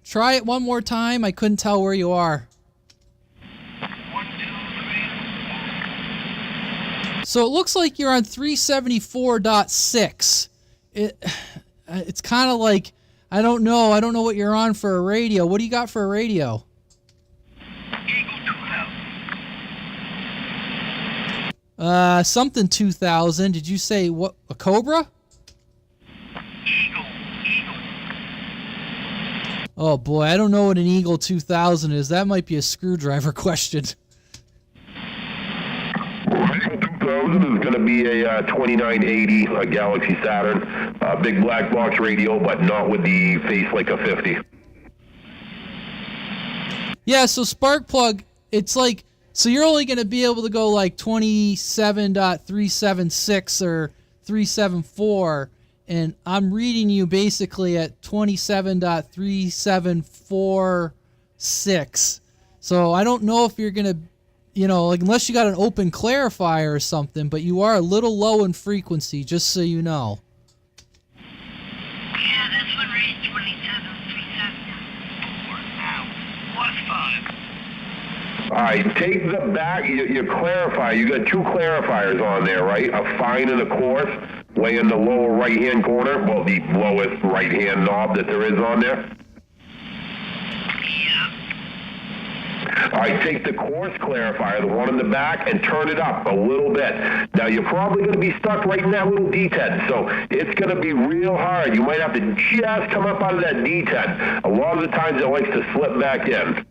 Try it one more time. I couldn't tell where you are. So it looks like you're on 374.6. It's kind of like, I don't know what you're on for a radio. What do you got for a radio? Something 2000. Did you say what? A Cobra? Eagle. Oh boy, I don't know what an Eagle 2000 is. That might be a screwdriver question. 2000 is going to be a 2980, a Galaxy Saturn, big black box radio, but not with the face like a 50. Yeah, so Sparkplug, it's like, so you're only going to be able to go like 27.376 or 374, and I'm reading you basically at 27.3746. So I don't know if you're going to, like, unless you got an open clarifier or something, but you are a little low in frequency, just so you know. Yeah, that's what raised 27.37. Now, what's 5? All right, take the back, your clarifier. You got two clarifiers on there, right? A fine and a coarse, way in the lower right-hand corner. Well, the lowest right-hand knob that there is on there. All right, take the coarse clarifier, the one in the back, and turn it up a little bit. Now, you're probably going to be stuck right in that little D10, so it's going to be real hard. You might have to just come up out of that D10. A lot of the times it likes to slip back in.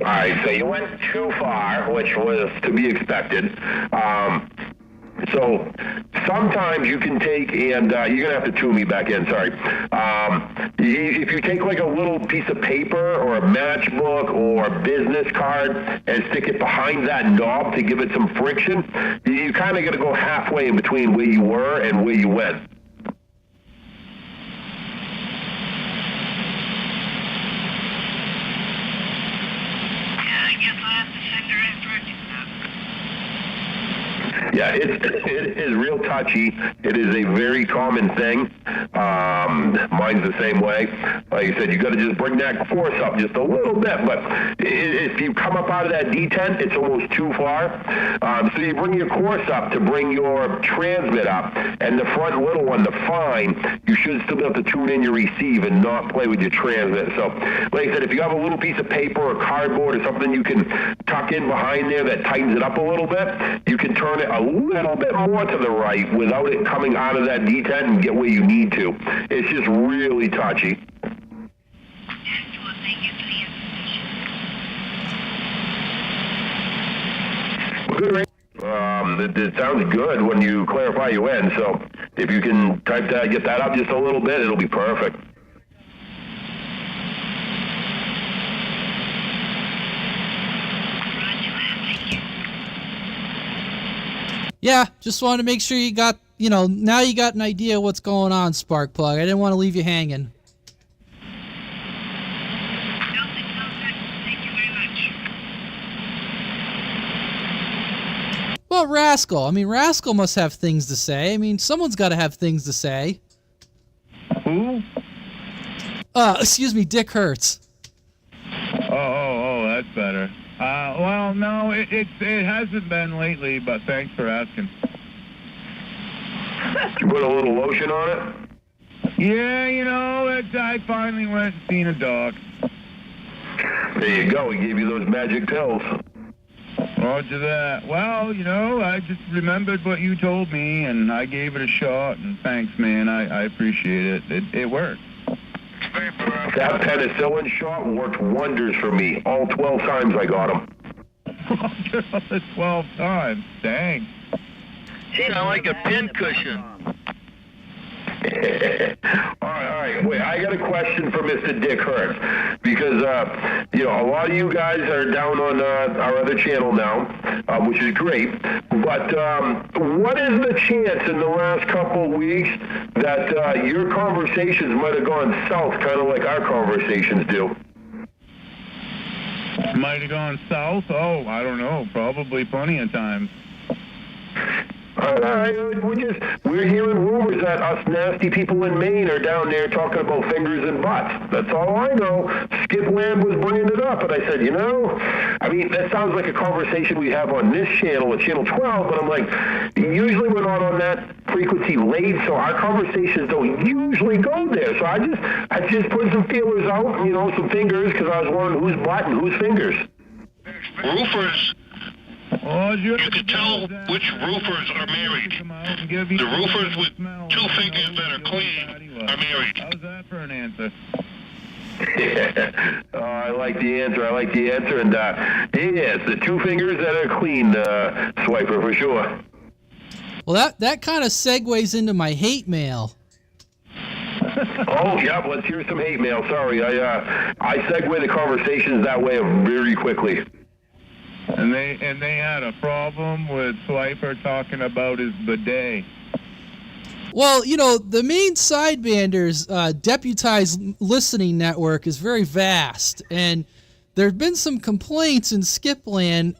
All right, so you went too far, which was to be expected. So sometimes you can take, and you're going to have to tune me back in, sorry. If you take like a little piece of paper or a matchbook or a business card and stick it behind that knob to give it some friction, you kind of got to go halfway in between where you were and where you went. Yeah, it is real touchy. It is a very common thing. Mine's the same way. Like I said, you got to just bring that force up just a little bit. But if you come up out of that detent, it's almost too far. So you bring your course up to bring your transmit up, and the front little one, the fine, you should still be able to tune in your receive and not play with your transmit. So, like I said, if you have a little piece of paper or cardboard or something you can tuck in behind there that tightens it up a little bit, you can turn it a little bit more to the right without it coming out of that detent and get where you need to. It's just really touchy. Good. It sounds good when you clarify your end, so if you can type that, get that up just a little bit, it'll be perfect. Yeah, just wanted to make sure you got, now you got an idea what's going on, Sparkplug. I didn't want to leave you hanging. Well, Rascal. I mean, Rascal must have things to say. I mean, someone's got to have things to say. Who? Excuse me, Dick Hertz. Oh, that's better. Well, no, it hasn't been lately, but thanks for asking. You put a little lotion on it? Yeah, I finally went and seen a doc. There you go. He gave you those magic pills. Roger that. Well, I just remembered what you told me, and I gave it a shot, and thanks, man. I appreciate it. It worked. That penicillin shot worked wonders for me. All 12 times I got them. 12 times. Dang. Sound like a pincushion. All right. Wait, I got a question for Mr. Dick Hertz, because a lot of you guys are down on our other channel now, which is great. But what is the chance in the last couple of weeks that your conversations might have gone south, kind of like our conversations do? Might have gone south? Oh, I don't know. Probably plenty of times. All right, we're hearing rumors that us nasty people in Maine are down there talking about fingers and butts. That's all I know. Skip Land was bringing it up, and I said, that sounds like a conversation we have on this channel, at Channel 12, but I'm like, usually we're not on that frequency late, so our conversations don't usually go there. So I just put some feelers out, some fingers, because I was wondering whose butt and whose fingers. Roofers. You can tell which roofers are married. The roofers with 2 fingers that are clean are married. How's that for an answer? I like the answer, and yes, the 2 fingers that are clean, Swiper, for sure. Well, that kind of segues into my hate mail. Oh, yeah, let's hear some hate mail. Sorry, I segue the conversations that way very quickly. And they had a problem with Swiper talking about his bidet. Well, the Maine Sidebanders deputized listening network is very vast, and there have been some complaints in Skipland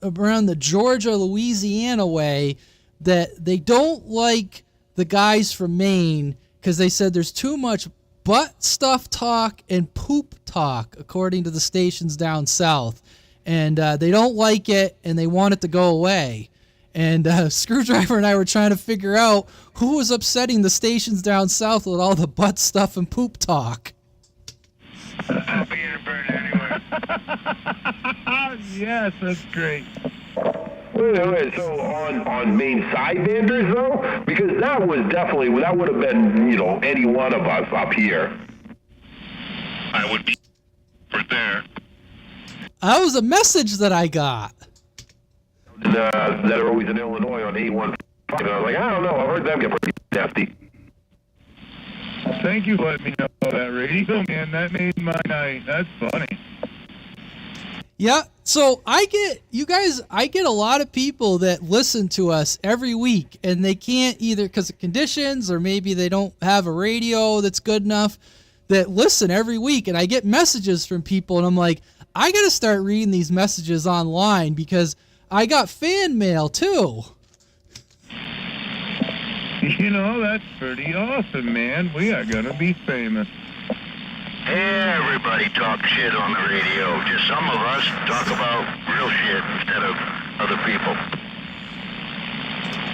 around the Georgia, Louisiana way that they don't like the guys from Maine because they said there's too much butt stuff talk and poop talk, according to the stations down south. And they don't like it, and they want it to go away. And Screwdriver and I were trying to figure out who was upsetting the stations down south with all the butt stuff and poop talk. I'll be in a burn anyway. Yes, that's great. Wait, so on Maine Sidebanders, though? Because that would have been, any one of us up here. I would be for there. That was a message that I got. That are always in Illinois on 815. And I was like, I don't know. I've heard them get pretty nasty. Thank you for letting me know that radio, man. That made my night. That's funny. Yeah, so I get a lot of people that listen to us every week, and they can't either because of conditions or maybe they don't have a radio that's good enough that listen every week. And I get messages from people, and I'm like, I got to start reading these messages online because I got fan mail too. You know, that's pretty awesome, man. We are going to be famous. Everybody talks shit on the radio. Just some of us talk about real shit instead of other people.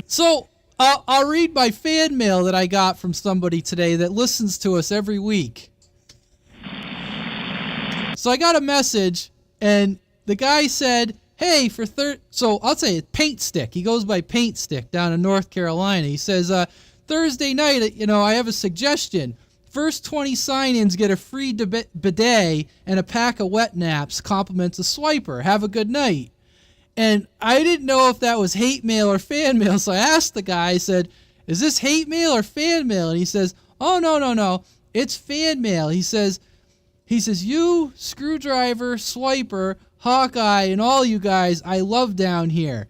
So I'll read my fan mail that I got from somebody today that listens to us every week. So I got a message, and the guy said, hey, so I'll say Paint Stick. He goes by Paint Stick down in North Carolina. He says, Thursday night, I have a suggestion. First 20 sign-ins get a free bidet and a pack of wet naps, compliments a swiper. Have a good night. And I didn't know if that was hate mail or fan mail, so I asked the guy, I said, is this hate mail or fan mail? And he says, oh, no, it's fan mail. He says, you, Screwdriver, Swiper, Hawkeye, and all you guys I love down here.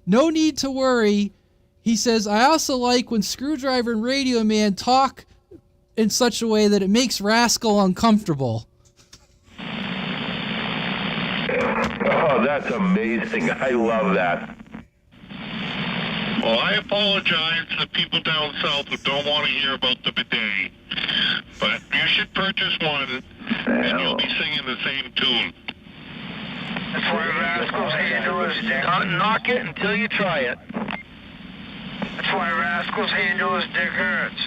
No need to worry. He says, I also like when Screwdriver and Radio Man talk in such a way that it makes Rascal uncomfortable. Oh, that's amazing. I love that. Well, I apologize to the people down south who don't want to hear about the bidet. But you should purchase one, and you'll be singing the same tune. That's why Rascals handle his dick. Knock it until you try it. That's why Rascals handle his dick hurts.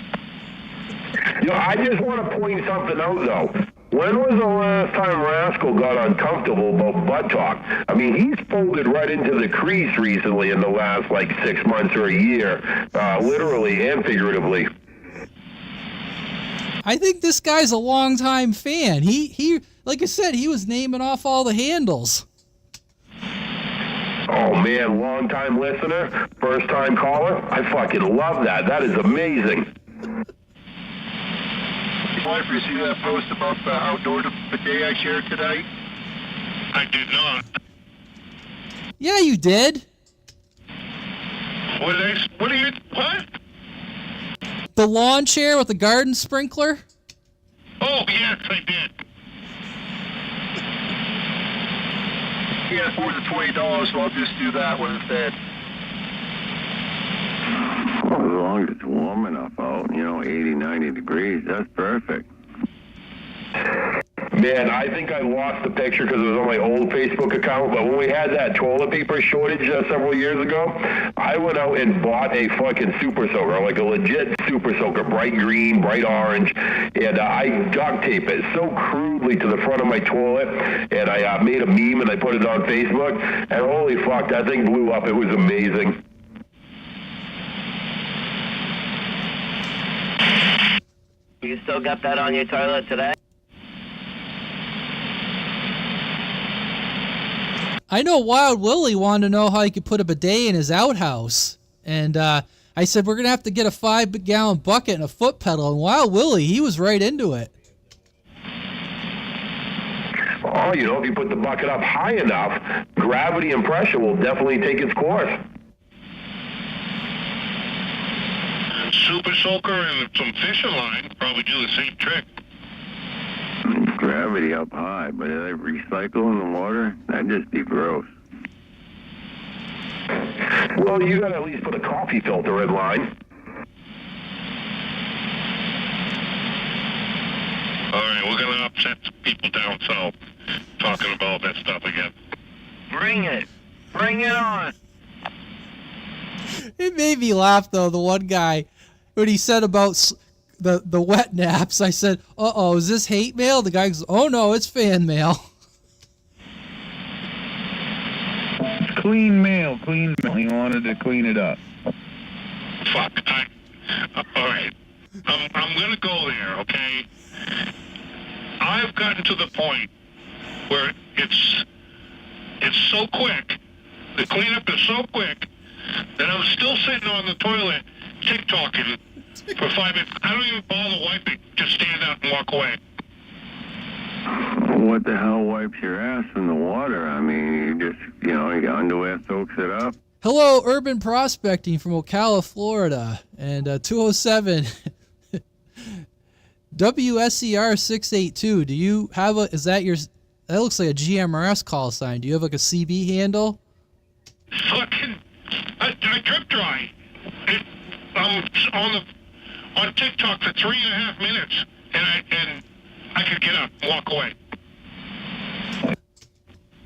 I just want to point something out, though. When was the last time Rascal got uncomfortable about butt talk? I mean, he's folded right into the crease recently in the last, 6 months or a year, literally and figuratively. I think this guy's a longtime fan. He, like I said, he was naming off all the handles. Oh, man, long-time listener, first-time caller. I fucking love that. That is amazing. Wife, you see that post about the outdoor bidet I shared today? I did not. Yeah, you did. What? The lawn chair with the garden sprinkler? Oh, yes, I did. Can't afford the $20, so I'll just do that one instead. Well, as long as it's warm enough out, 80, 90 degrees, that's perfect. Man, I think I lost the picture because it was on my old Facebook account, but when we had that toilet paper shortage several years ago, I went out and bought a fucking super soaker, like a legit super soaker, bright green, bright orange, and I duct tape it so crudely to the front of my toilet, and I made a meme and I put it on Facebook, and holy fuck, that thing blew up. It was amazing. You still got that on your toilet today? I know Wild Willie wanted to know how he could put a bidet in his outhouse. And I said, we're going to have to get a 5-gallon bucket and a foot pedal. And Wild Willie, he was right into it. Oh, if you put the bucket up high enough, gravity and pressure will definitely take its course. Super soaker and some fishing line probably do the same trick. Gravity up high, but if they recycle in the water, that'd just be gross. Well, you got to at least put a coffee filter in line. All right, we're going to upset some people down south talking about that stuff again. Bring it. Bring it on. It made me laugh, though, the one guy, when he said about the wet naps. I said, uh-oh, is this hate mail? The guy goes, oh, no, it's fan mail. Clean mail. He wanted to clean it up. Fuck. All right. I'm going to go there, okay? I've gotten to the point where it's so quick, the cleanup is so quick, Then I'm still sitting on the toilet, TikToking for 5 minutes. I don't even bother wiping. Just stand up and walk away. What the hell wipes your ass in the water? I mean, you just, your underwear soaks it up. Hello, Urban Prospecting from Ocala, Florida, and 207 WSER 682. Do you have that looks like a GMRS call sign. Do you have like a CB handle? Fucking, I drip dry. I'm on TikTok for 3.5 minutes, and I could get up and walk away.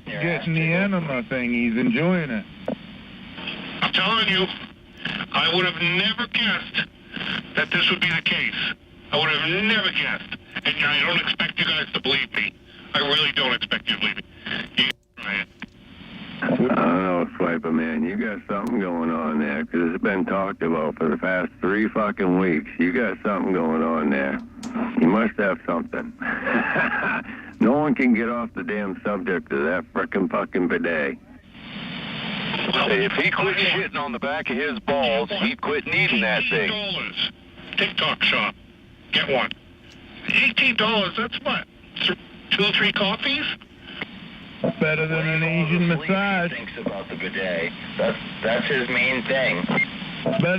Getting the enema thing, he's enjoying it. I'm telling you, I would have never guessed that this would be the case. I would have never guessed. And I don't expect you guys to believe me. I really don't expect you to believe me. You can try it. I don't know, Swiper, man. You got something going on there, because it's been talked about for the past 3 fucking weeks. You got something going on there. You must have something. No one can get off the damn subject of that frickin' fucking bidet. Hey, if he quit shitting on the back of his balls, he'd quit needing that thing. $18. TikTok shop. Get one. $18, that's what? 2 or 3 coffees? Better than an Asian massage. Thinks about the bidet. That's his main thing.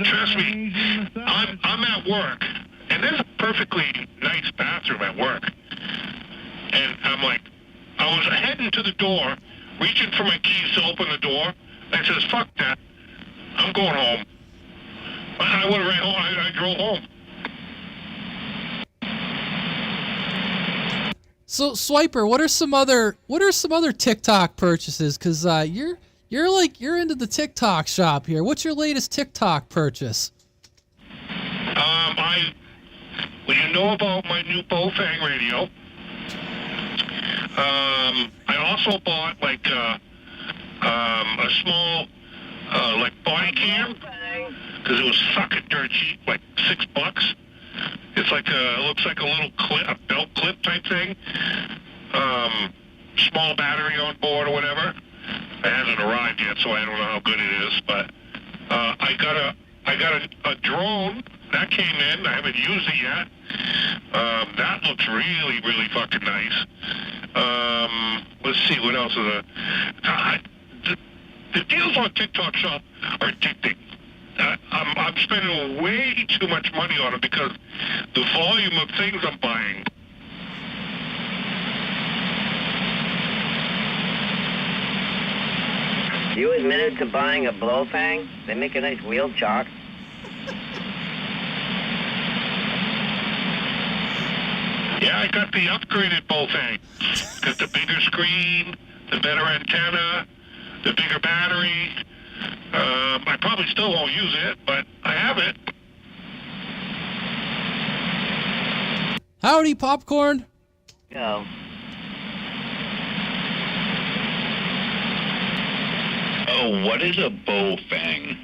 Trust me, I'm at work, and there's a perfectly nice bathroom at work. And I'm like, I was heading to the door, reaching for my keys to open the door. I says, fuck that. I'm going home. I went right home. I drove home. So, Swiper, what are some other TikTok purchases? Because you're into the TikTok shop here. What's your latest TikTok purchase? Well, you know about my new Bofang radio. I also bought like a small body cam because it was fucking dirt cheap, like $6. It's like it looks like a little clip, a belt clip type thing. Small battery on board or whatever. It hasn't arrived yet, so I don't know how good it is. But I got a drone that came in. I haven't used it yet. That looks really, really fucking nice. Let's see what else is the deals on TikTok Shop are addicting. I'm spending way too much money on it because the volume of things I'm buying. You admitted to buying a Blowfang? They make a nice wheel chalk. Yeah, I got the upgraded Bofang. Got the bigger screen, the better antenna, the bigger battery. I probably still won't use it, but I have it. Howdy, Popcorn. Go. Oh, what is a Bofang?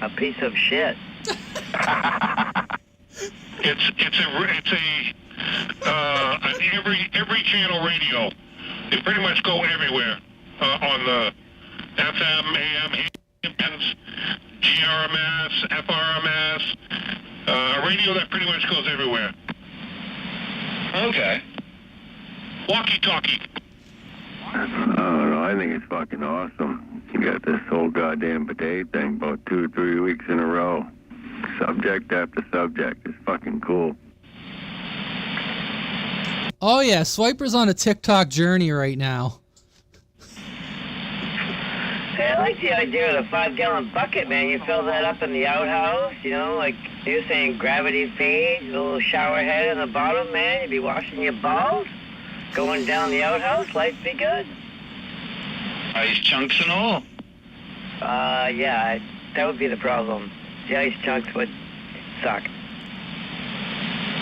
A piece of shit. It's an every channel radio. They pretty much go everywhere on the FM, AM, GRMS, FRMS. A radio that pretty much goes everywhere. Okay. Walkie-talkie. I don't know. I think it's fucking awesome. You got this whole goddamn bidet thing about 2 or 3 weeks in a row. Subject after subject. It's fucking cool. Oh yeah, Swiper's on a TikTok journey right now. Hey, I like the idea of the 5-gallon bucket, man. You fill that up in the outhouse, like you're saying gravity feeds, a little shower head in the bottom, man. You'd be washing your balls, going down the outhouse, life'd be good. Ice chunks and all? Yeah, that would be the problem. The ice chunks would suck.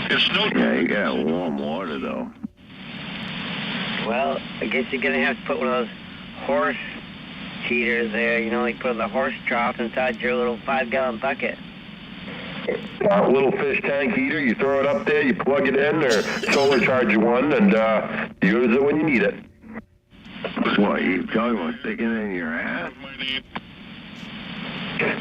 Yeah, you got warm water, though. Well, I guess you're going to have to put one of those horse heaters there, like put the horse trough inside your little 5-gallon bucket. A little fish tank heater, you throw it up there, you plug it in, or solar charge one, and use it when you need it. What, you talking about sticking it in your ass?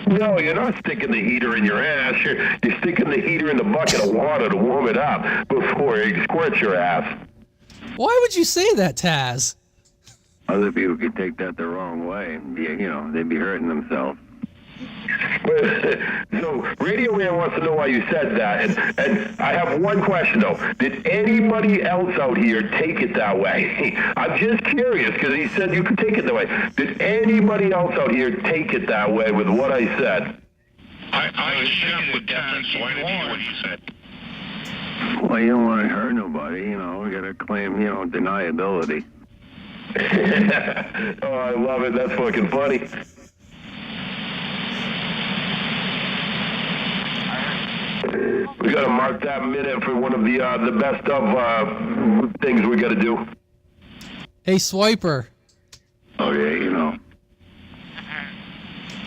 No, you're not sticking the heater in your ass. You're sticking the heater in the bucket of water to warm it up before it squirts your ass. Why would you say that, Taz? Other people could take that the wrong way. They'd be hurting themselves. So, Radio Man wants to know why you said that, and I have one question though. Did anybody else out here take it that way? I'm just curious because he said you could take it that way. Did anybody else out here take it that way with what I said? I checked with Taz, so I didn't hear what he said. Well, you don't want to hurt nobody, you got to claim, deniability. Oh, I love it. That's fucking funny. We got to mark that minute for one of the best of things we got to do. Hey, Swiper. Oh, yeah,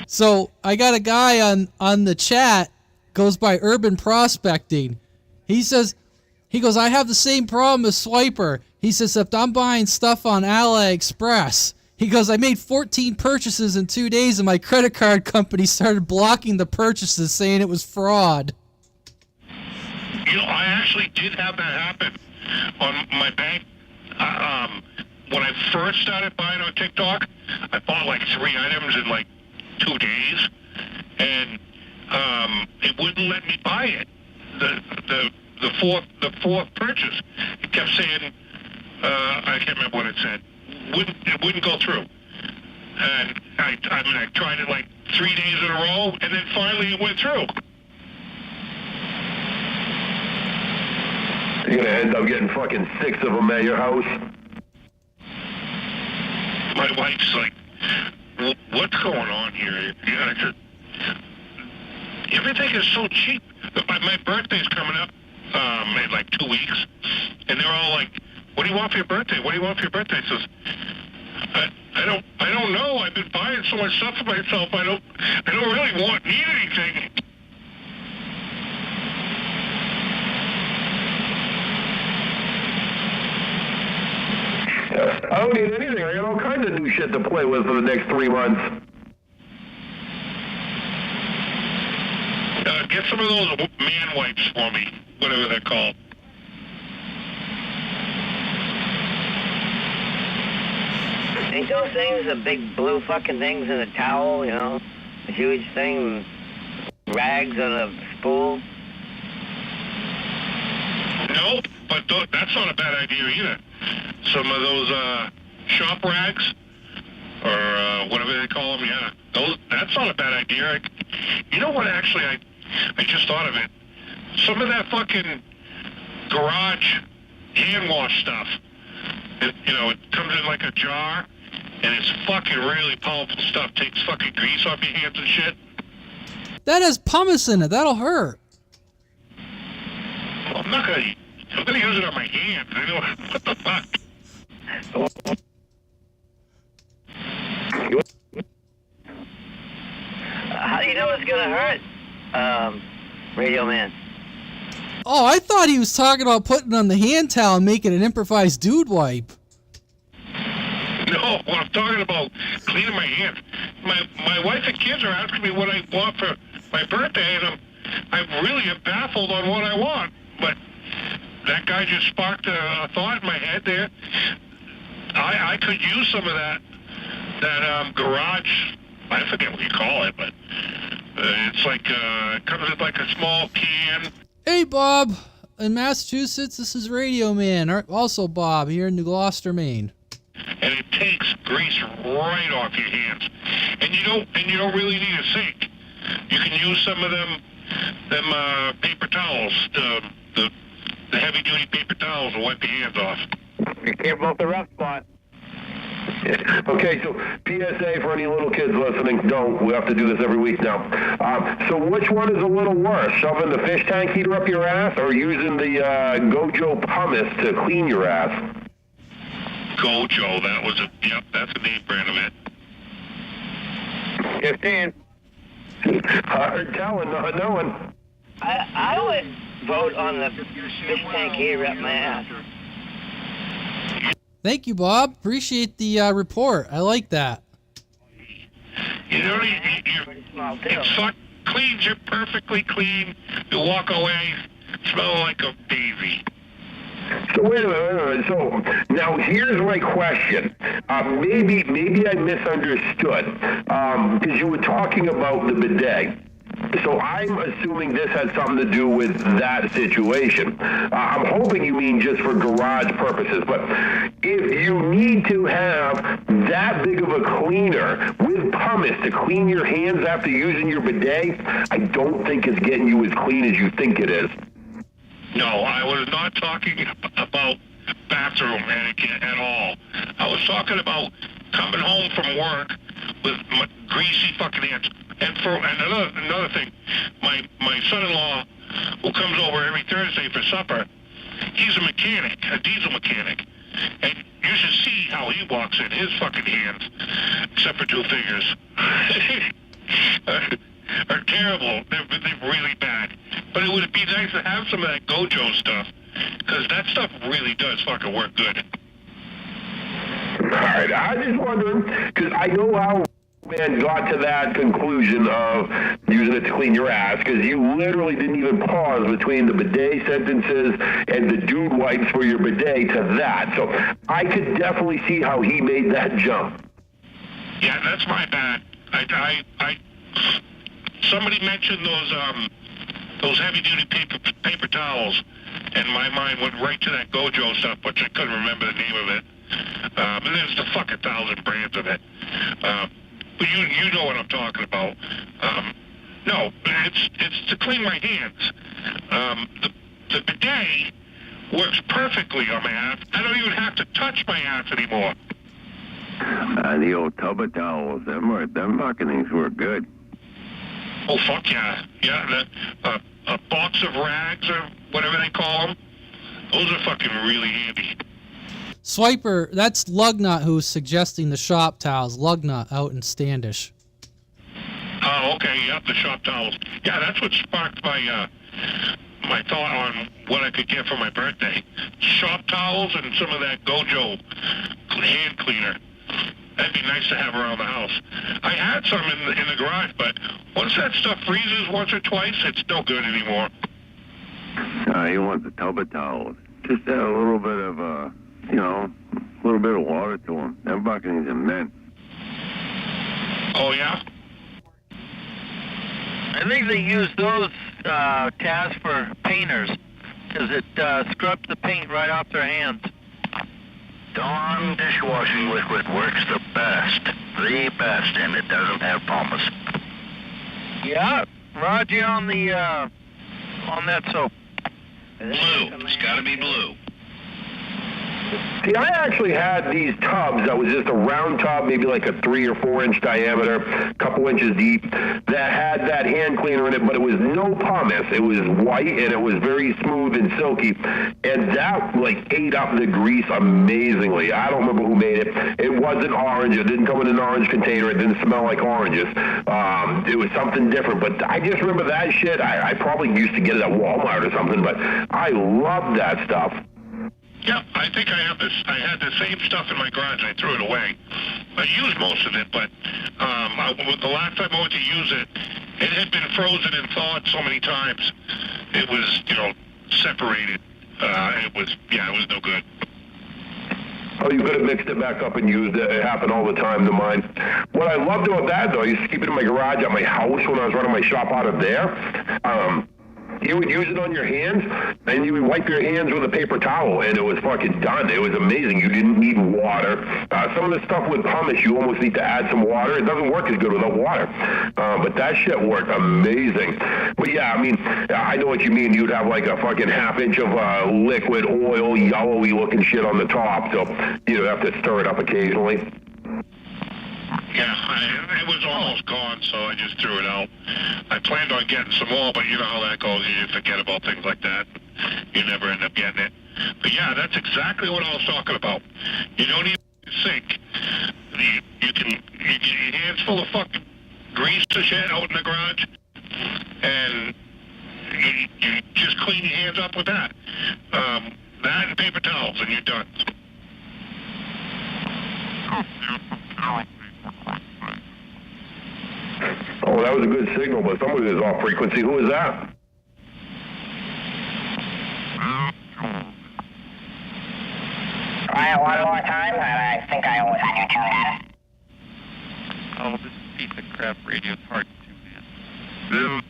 So I got a guy on the chat, goes by Urban Prospecting. He goes, I have the same problem as Swiper. He says, except I'm buying stuff on AliExpress. He goes, I made 14 purchases in 2 days and my credit card company started blocking the purchases saying it was fraud. I actually did have that happen on my bank. When I first started buying on TikTok, I bought like 3 items in like 2 days, and it wouldn't let me buy it. The fourth purchase, it kept saying, I can't remember what it said. It wouldn't go through. And I tried it like 3 days in a row, and then finally it went through. You're gonna end up getting fucking 6 of them at your house. My wife's like, what's going on here? Yeah, I said, everything is so cheap. My birthday's coming up in like 2 weeks, and they're all like, what do you want for your birthday? What do you want for your birthday? I says, I don't know. I've been buying so much stuff for myself. I don't really need anything. I don't need anything. I got all kinds of new shit to play with for the next 3 months. Get some of those man wipes for me, whatever they're called. Ain't those things the big blue fucking things in a towel, a huge thing, rags on a spool? Nope, but that's not a bad idea either. Some of those shop rags, or whatever they call them, yeah, that's not a bad idea. You know what, actually, I just thought of it. Some of that fucking garage hand wash stuff, it comes in like a jar, and it's fucking really powerful stuff. Takes fucking grease off your hands and shit. That has pumice in it. That'll hurt. Well, I'm gonna use it on my hands. I know, what the fuck? How do you know it's gonna hurt, Radio Man? Oh, I thought he was talking about putting on the hand towel and making an improvised dude wipe. No, I'm talking about cleaning my hands. My wife and kids are asking me what I want for my birthday, and I'm really baffled on what I want. But that guy just sparked a thought in my head there. I could use some of that garage. I forget what you call it, but it's like it comes in like a small can. Hey, Bob, in Massachusetts, this is Radio Man. Also, Bob here in New Gloucester, Maine. And it takes grease right off your hands, and you don't really need a sink. You can use some of them paper towels, the heavy duty paper towels to wipe your hands off. Be careful of the rough spot. Okay, so PSA for any little kids listening, don't. We have to do this every week now. So which one is a little worse, shoving the fish tank heater up your ass or using the Gojo pumice to clean your ass? Gojo, that's a name brand of it. 15. Hard telling, not knowing. I would vote on the fish tank heater up my ass. Thank you, Bob. Appreciate the report. I like that. You don't it cleans you perfectly clean. You walk away, smell like a daisy. So wait a minute. So now here's my question. Maybe I misunderstood because you were talking about the bidet. So I'm assuming this had something to do with that situation. I'm hoping you mean just for garage purposes, but if you need to have that big of a cleaner with pumice to clean your hands after using your bidet, I don't think it's getting you as clean as you think it is. No, I was not talking about bathroom etiquette at all. I was talking about coming home from work with greasy fucking hands. And another thing, my son-in-law, who comes over every Thursday for supper, he's a mechanic, a diesel mechanic. And you should see how he walks in his fucking hands, except for two fingers. Are terrible. They're really bad. But it would be nice to have some of that Gojo stuff, because that stuff really does fucking work good. All right, I was just wondering, because I know how man got to that conclusion of using it to clean your ass, because you literally didn't even pause between the bidet sentences and the dude wipes for your bidet to that. So I could definitely see how he made that jump. Yeah, that's my bad. Somebody mentioned those heavy-duty paper towels, and my mind went right to that Gojo stuff, which I couldn't remember the name of it. And there's the fucking 1,000 brands of it. But you know what I'm talking about. No, it's to clean my hands. The bidet works perfectly on my ass. I don't even have to touch my ass anymore. The old tub of towels, them fucking things were good. Oh, fuck yeah. Yeah, a box of rags or whatever they call them, those are fucking really handy. Swiper, that's Lugnut who's suggesting the shop towels. Lugnut out in Standish. Oh, okay, yep, the shop towels. Yeah, that's what sparked my my thought on what I could get for my birthday. Shop towels and some of that Gojo hand cleaner. That'd be nice to have around the house. I had some in the garage, but once that stuff freezes once or twice, it's no good anymore. You want the tub of towels. Just add a little bit of, a little bit of water to them. Them fucking things are mint. Oh, yeah? I think they use those tabs for painters, because it scrubs the paint right off their hands. Dawn dishwashing liquid works the best, and it doesn't have pumice. Yeah, Roger on the on that soap. Blue. It's got to be blue. See, I actually had these tubs that was just a round tub, maybe like a 3 or 4 inch diameter, a couple inches deep, that had that hand cleaner in it, but it was no pumice. It was white and it was very smooth and silky, and that like ate up the grease amazingly. I don't remember who made it. It wasn't orange. It didn't come in an orange container. It didn't smell like oranges. It was something different, but I just remember that shit. I probably used to get it at Walmart or something, but I loved that stuff. Yeah, I think I had the same stuff in my garage. I threw it away. I used most of it, but the last time I went to use it, it had been frozen and thawed so many times. It was, separated. It was no good. Oh, you could have mixed it back up and used it. It happened all the time to mine. What I loved about that, though, I used to keep it in my garage at my house when I was running my shop out of there. You would use it on your hands, and you would wipe your hands with a paper towel, and it was fucking done. It was amazing. You didn't need water. Some of the stuff with pumice, you almost need to add some water. It doesn't work as good without water. But that shit worked amazing. But yeah, I mean, I know what you mean. You'd have like a fucking half inch of liquid oil, yellowy looking shit on the top, so you'd have to stir it up occasionally. Yeah, it was almost gone, so I just threw it out. I planned on getting some more, but you know how that goes. You forget about things like that. You never end up getting it. But yeah, that's exactly what I was talking about. You don't even sink. You can get your hands full of fucking grease and shit out in the garage, and you just clean your hands up with that. That and paper towels, and you're done. Well, that was a good signal, but somebody was off frequency. Who was that? Try it one more time, and I think I always had you tuned in. Oh, this piece of crap radio is hard to tune in.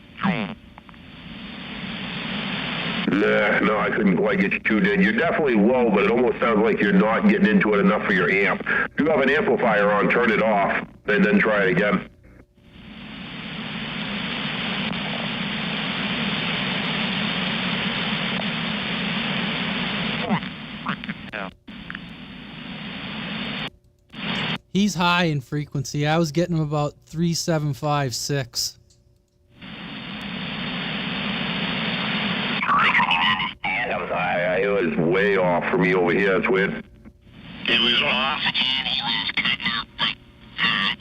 Nah, no, I couldn't quite get you tuned in. You're definitely low, but it almost sounds like you're not getting into it enough for your amp. If you have an amplifier on, turn it off, and then try it again. He's high in frequency. I was getting him about 3.756. It was way off for me over here. It's weird. It was off. And he was cutting out like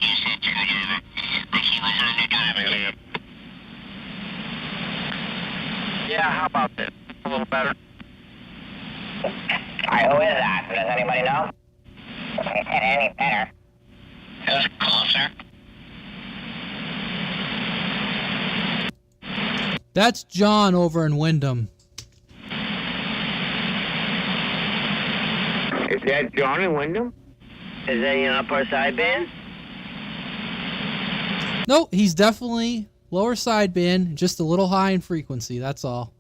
you said to him, like he was underdriving. Yeah, how about this? A little better. Alright, who is that? Does anybody know? Is it any better? Is it closer? That's John over in Wyndham. Is that John in Wyndham? Is that an upper sideband? No, he's definitely lower sideband, just a little high in frequency, that's all.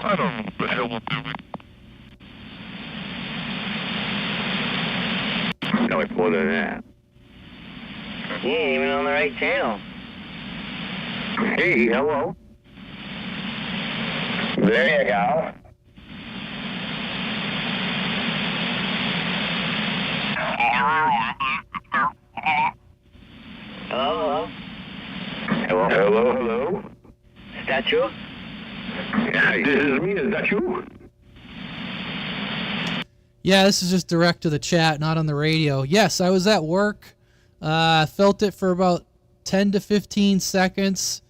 I don't know what the hell I'm doing. No, it's more than that. You ain't even on the right channel. Hey, hello. There you go. Hello? Hello? Hello, hello? Is that you? Hi, this is me. Is that you? Yeah, this is just direct to the chat, not on the radio. Yes, I was at work. Felt it for about 10 to 15 seconds.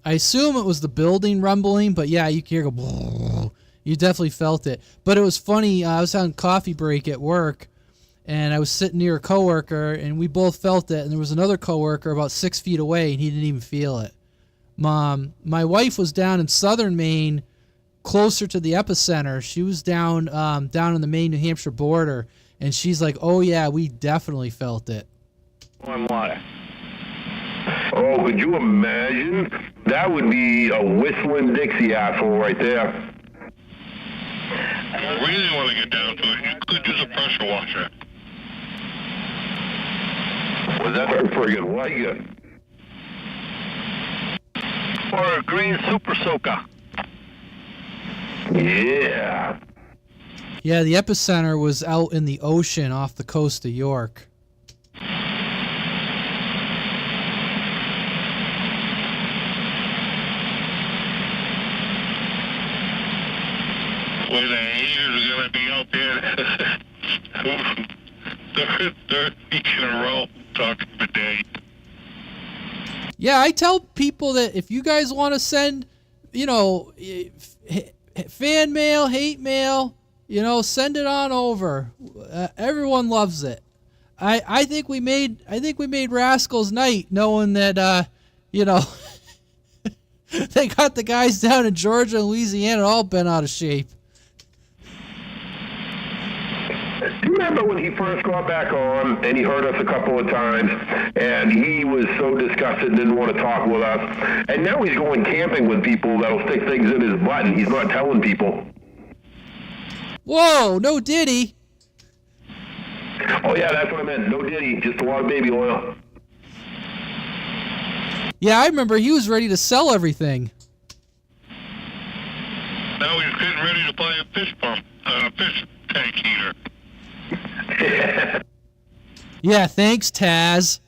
I assume it was the building rumbling, but yeah, you can hear go. You definitely felt it. But it was funny. I was on coffee break at work, and I was sitting near a coworker, and we both felt it. And there was another coworker about 6 feet away, and he didn't even feel it. My wife was down in southern Maine, closer to the epicenter. She was down on the Maine-New Hampshire border, and she's like, "Oh yeah, we definitely felt it." Warm water. Oh, could you imagine? That would be a whistling Dixie asshole right there. If you really want to get down to it, you could use a pressure washer. Was that friggin' like it? Or a green super soaker. Yeah. Yeah, the epicenter was out in the ocean off the coast of York. Where the haters are going to be out there. third week in a row talking today. Yeah, I tell people that if you guys want to send, fan mail, hate mail, send it on over. Everyone loves it. I think we made Rascals night knowing that they got the guys down in Georgia and Louisiana all bent out of shape. Do you remember when he first got back on and he heard us a couple of times and he was so disgusted and didn't want to talk with us? And now he's going camping with people that'll stick things in his butt and he's not telling people. Whoa, no Diddy. Oh yeah, that's what I meant. No Diddy, just a lot of baby oil. Yeah, I remember he was ready to sell everything. Now he's getting ready to buy a fish pump, a fish tank heater. Yeah, thanks, Taz.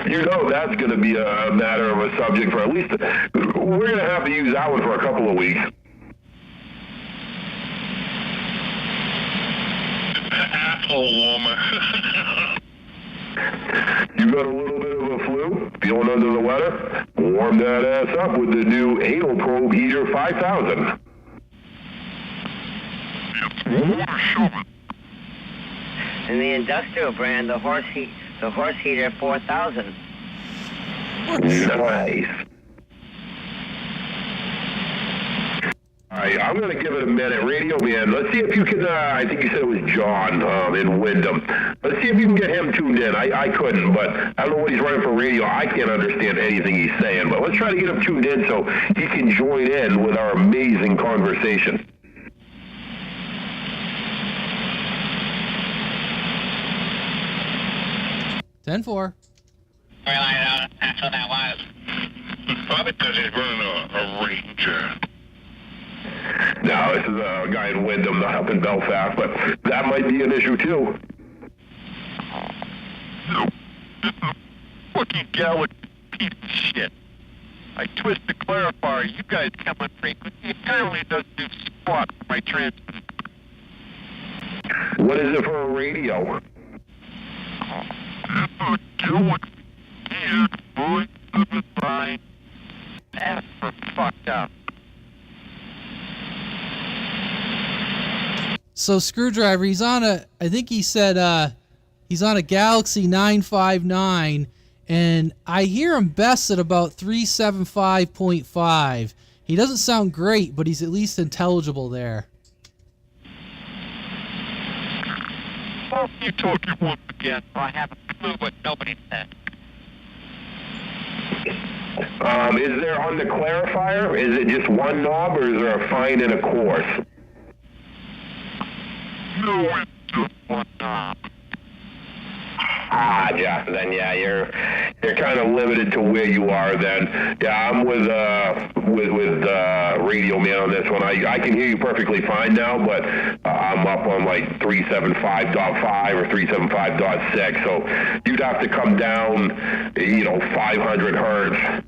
That's going to be a matter of a subject for at least, we're going to have to use that one for a couple of weeks. Asshole warmer. You got a little bit of a flu? Feeling under the weather? Warm that ass up with the new Anal Probe Heater 5000. And the industrial brand, the horse heater 4000. Nice. All right, I'm going to give it a minute. Radio Man, let's see if you can, I think you said it was John in Wyndham. Let's see if you can get him tuned in. I couldn't, but I don't know what he's running for radio. I can't understand anything he's saying, but let's try to get him tuned in so he can join in with our amazing conversation. Ten-4. That's what that was. Probably because he's running a Ranger. No, this is a guy in Wyndham, not up in Belfast, but that might be an issue too. No, this is a fucking Gallic piece of shit. I twist the clarifier, you guys come on frequency, apparently it doesn't do squat for my transmitter. What is it for a radio? This is a Gallic here, voice of the sign. That's for fucked up. So Screwdriver, he's on a, I think he said he's on a Galaxy 959, and I hear him best at about 375.5. He doesn't sound great, but he's at least intelligible there. Well, you talking once again, so I have a clue what nobody said. Is there on the clarifier, is it just one knob or is there a fine and a coarse? No, it's just one knob. Ah, yeah, then yeah, you're kind of limited to where you are then. Yeah, I'm with Radio Man on this one. I can hear you perfectly fine now, but I'm up on like 375.5 or 375.6, so you'd have to come down, 500 hertz.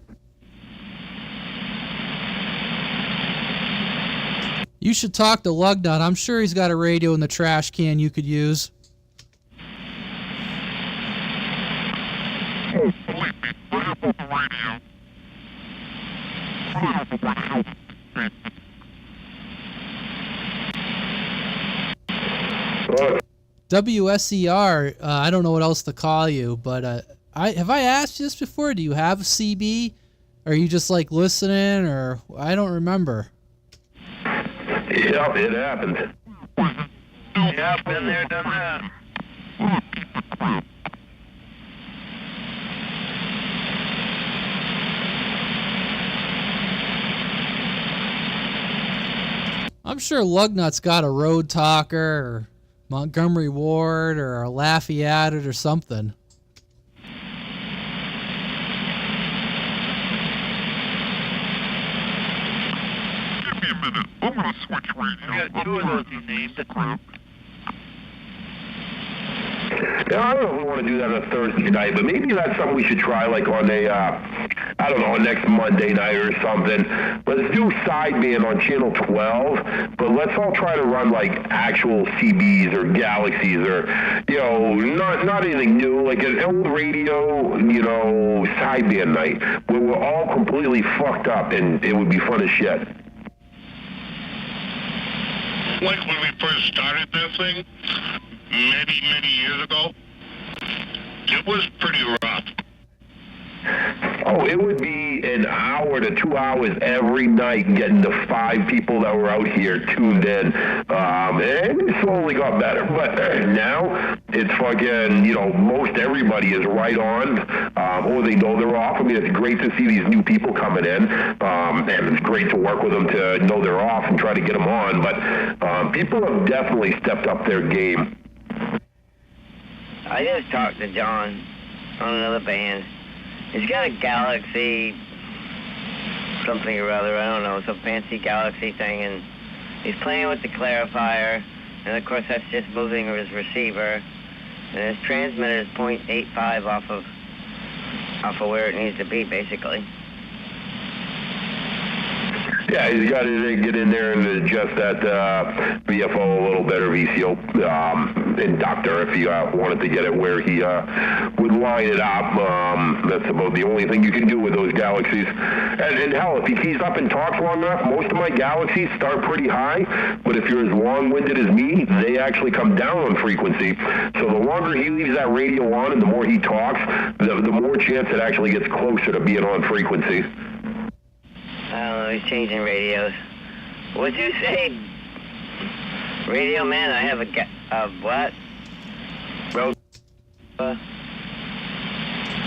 You should talk to Lugnut. I'm sure he's got a radio in the trash can you could use. Oh, believe me, I have on the radio. I don't know where the hell this is. WSER, I don't know what else to call you, but have I asked you this before? Do you have a CB? Are you just like listening, or I don't remember. Yep, it happened. Yeah, been there, done that. I'm sure Lugnut's got a Road Talker or Montgomery Ward or a Lafayette or something. Give me a minute. I'm going to switch radio. We got two of those names. Yeah, I don't know if we want to do that on a Thursday night, but maybe that's something we should try, like on a, next Monday night or something. Let's do Sideband on Channel 12, but let's all try to run, like, actual CBs or Galaxies or, not anything new, like an old radio, Sideband night where we're all completely fucked up and it would be fun as shit. Like when we first started this thing, many years ago, it was pretty rough. Oh, it would be an hour to 2 hours every night getting the 5 people that were out here tuned in. And it slowly got better. But now it's fucking, most everybody is right on, or they know they're off. I mean, it's great to see these new people coming in, and it's great to work with them to know they're off and try to get them on. But people have definitely stepped up their game. I just talked to John on another band. He's got a Galaxy something or other, I don't know, some fancy Galaxy thing, and he's playing with the clarifier, and of course that's just moving his receiver, and his transmitter is 0.85 off of where it needs to be, basically. Yeah, he's got to get in there and adjust that VFO a little better, VCO inductor, if he wanted to get it where he would line it up. That's about the only thing you can do with those Galaxies. And hell, if he keys up and talks long enough, most of my Galaxies start pretty high, but if you're as long-winded as me, they actually come down on frequency. So the longer he leaves that radio on and the more he talks, the more chance it actually gets closer to being on frequency. Oh, he's changing radios. What'd you say? Radio man, I have a what? Road.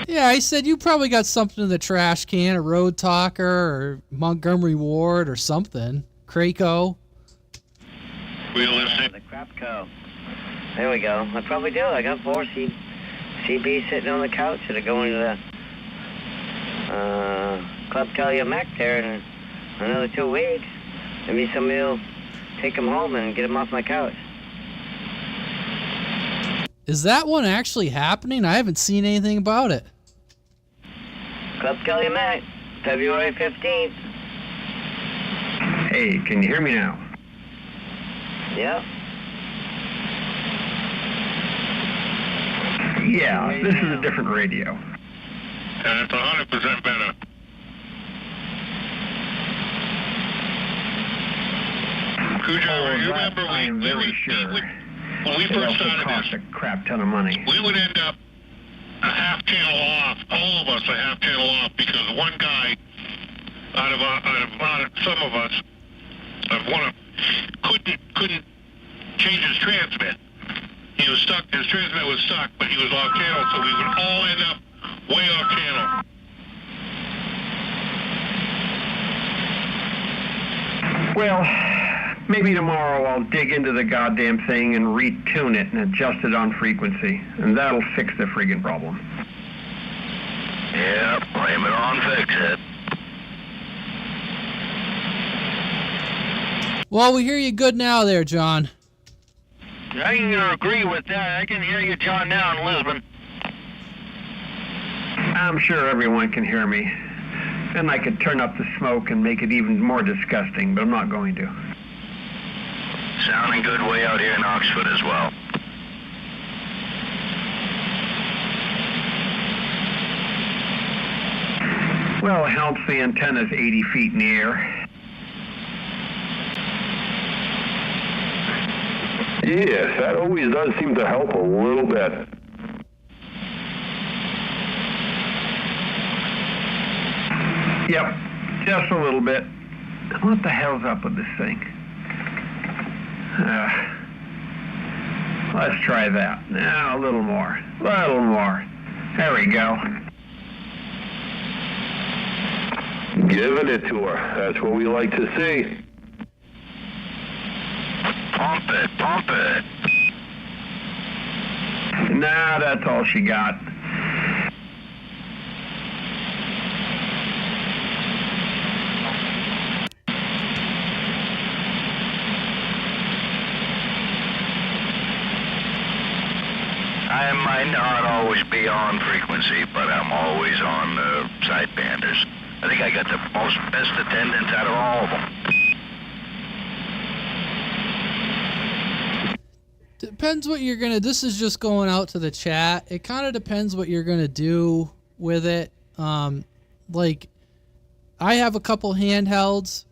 Yeah, I said you probably got something in the trash can, a Road Talker or Montgomery Ward or something. Craco. The Crapco. There we go. I probably do. I got 4 CB sitting on the couch that are going to the Club Calumet there in another 2 weeks. Maybe somebody will take them home and get them off my couch. Is that one actually happening? I haven't seen anything about it. Club Calumet, February 15th. Hey, can you hear me now? Yep. Yeah, this is a different radio. And it's 100% better. Cujo, you remember when we first started cost this, a crap ton of money. we would end up a half channel off, all of us a half channel off, because one guy out of some of us, couldn't change his transmit. He was stuck, his transmit was stuck, but he was off channel, so we would all end up way off channel. Well, maybe tomorrow I'll dig into the goddamn thing and retune it and adjust it on frequency, and that'll fix the friggin' problem. Yeah, blame it on fix it. Well, we hear you good now there, John. I can agree with that. I can hear you, John, now in Lisbon. I'm sure everyone can hear me. And I could turn up the smoke and make it even more disgusting, but I'm not going to. Sounding good way out here in Oxford as well. Well, it helps the antenna's 80 feet in the air. Yes, that always does seem to help a little bit. Yep, just a little bit. What the hell's up with this thing? Let's try that. Now, a little more. Little more. There we go. Giving it to her. That's what we like to see. Pump it, pump it. Nah, that's all she got. I might not always be on frequency, but I'm always on Sidebanders. I think I got the best attendance out of all of them. Depends what you're gonna. This is just going out to the chat. It kind of depends what you're gonna do with it. Like, I have a couple handhelds,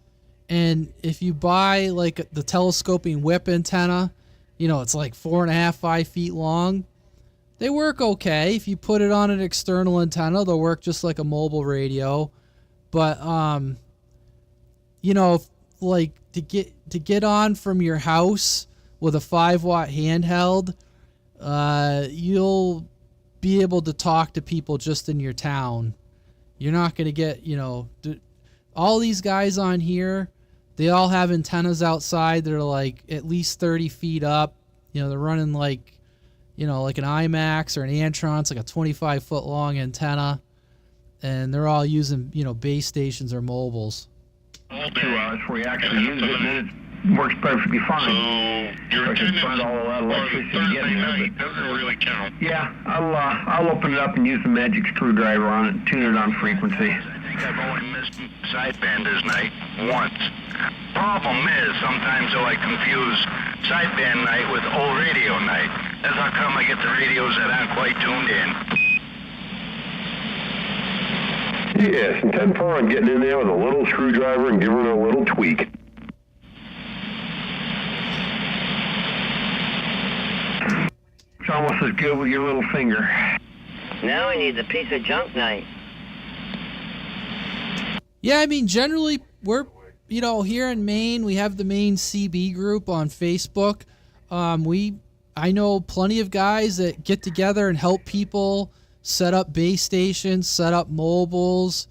and if you buy like the telescoping whip antenna, you know, it's like 4.5, 5 feet long. They work okay. If you put it on an external antenna, they'll work just like a mobile radio. But you know, like to get on from your house with a 5-watt handheld, you'll be able to talk to people just in your town. You're not going to get, you know, all these guys on here, they all have antennas outside that are like at least 30 feet up. You know, they're running like, you know, like an IMAX or an Antron. It's like a 25-foot long antenna. And they're all using, you know, base stations or mobiles. 2 hours before you actually use it, and then it works perfectly fine. So your attendance all that electricity Thursday night doesn't really count. Yeah, I'll open it up and use the magic screwdriver on it and tune it on frequency. think I've only missed Sidebanders night once. Problem is, sometimes though I confuse Sideband night with old radio night. That's how come I get the radios that aren't quite tuned in. Yes, and 10-4 on getting in there with a little screwdriver and giving it a little tweak. It's almost as good with your little finger. Now he needs a piece of junk night. Yeah, I mean, generally, we're, you know, here in Maine, we have the Maine CB group on Facebook. I know plenty of guys that get together and help people set up base stations, set up mobiles.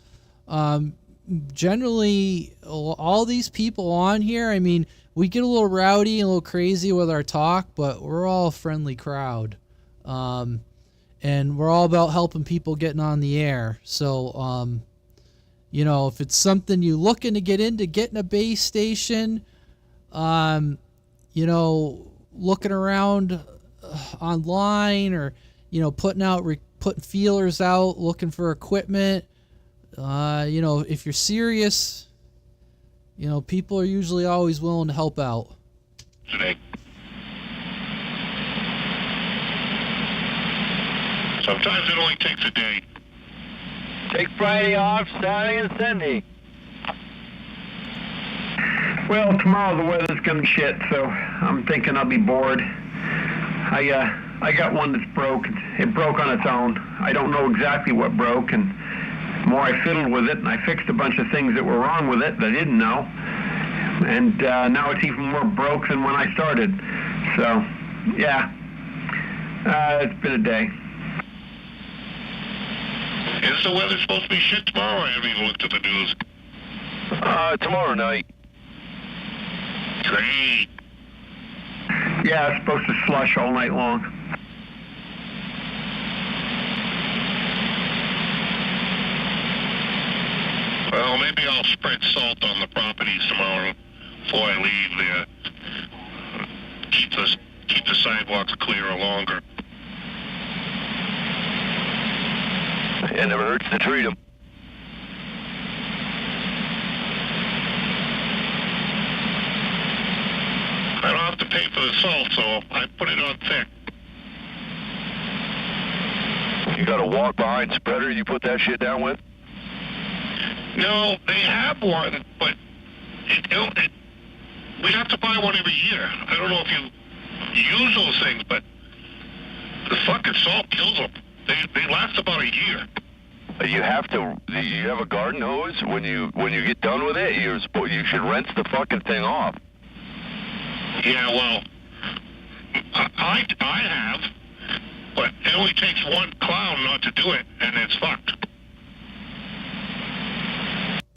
Generally, all these people on here, I mean, we get a little rowdy and a little crazy with our talk, but we're all a friendly crowd. And we're all about helping people getting on the air. So, you know, if it's something you're looking to get into, getting a base station, you know, looking around online or, you know, putting feelers out, looking for equipment, you know, if you're serious, you know, people are usually always willing to help out. Today. Sometimes it only takes a day. Take Friday off, Saturday and Sunday. Well, tomorrow the weather's gonna be shit, so I'm thinking I'll be bored. I got one that's broke. It broke on its own. I don't know exactly what broke, and the more I fiddled with it, and I fixed a bunch of things that were wrong with it that I didn't know. And now it's even more broke than when I started. So, yeah, it's been a day. Is the weather supposed to be shit tomorrow? I haven't even looked at the news. Tomorrow night. Great. Yeah, it's supposed to slush all night long. Well, maybe I'll spread salt on the properties tomorrow before I leave there. Keep the sidewalks clearer longer. It never hurts to treat them. I don't have to pay for the salt, so I put it on thick. You got a walk behind spreader you put that shit down with? No, they have one, but we have to buy one every year. I don't know if you use those things, but the fucking salt kills them. They last about a year. You have a garden hose. When you get done with it, you should rinse the fucking thing off. Yeah, well, I have, but it only takes one clown not to do it, and it's fucked.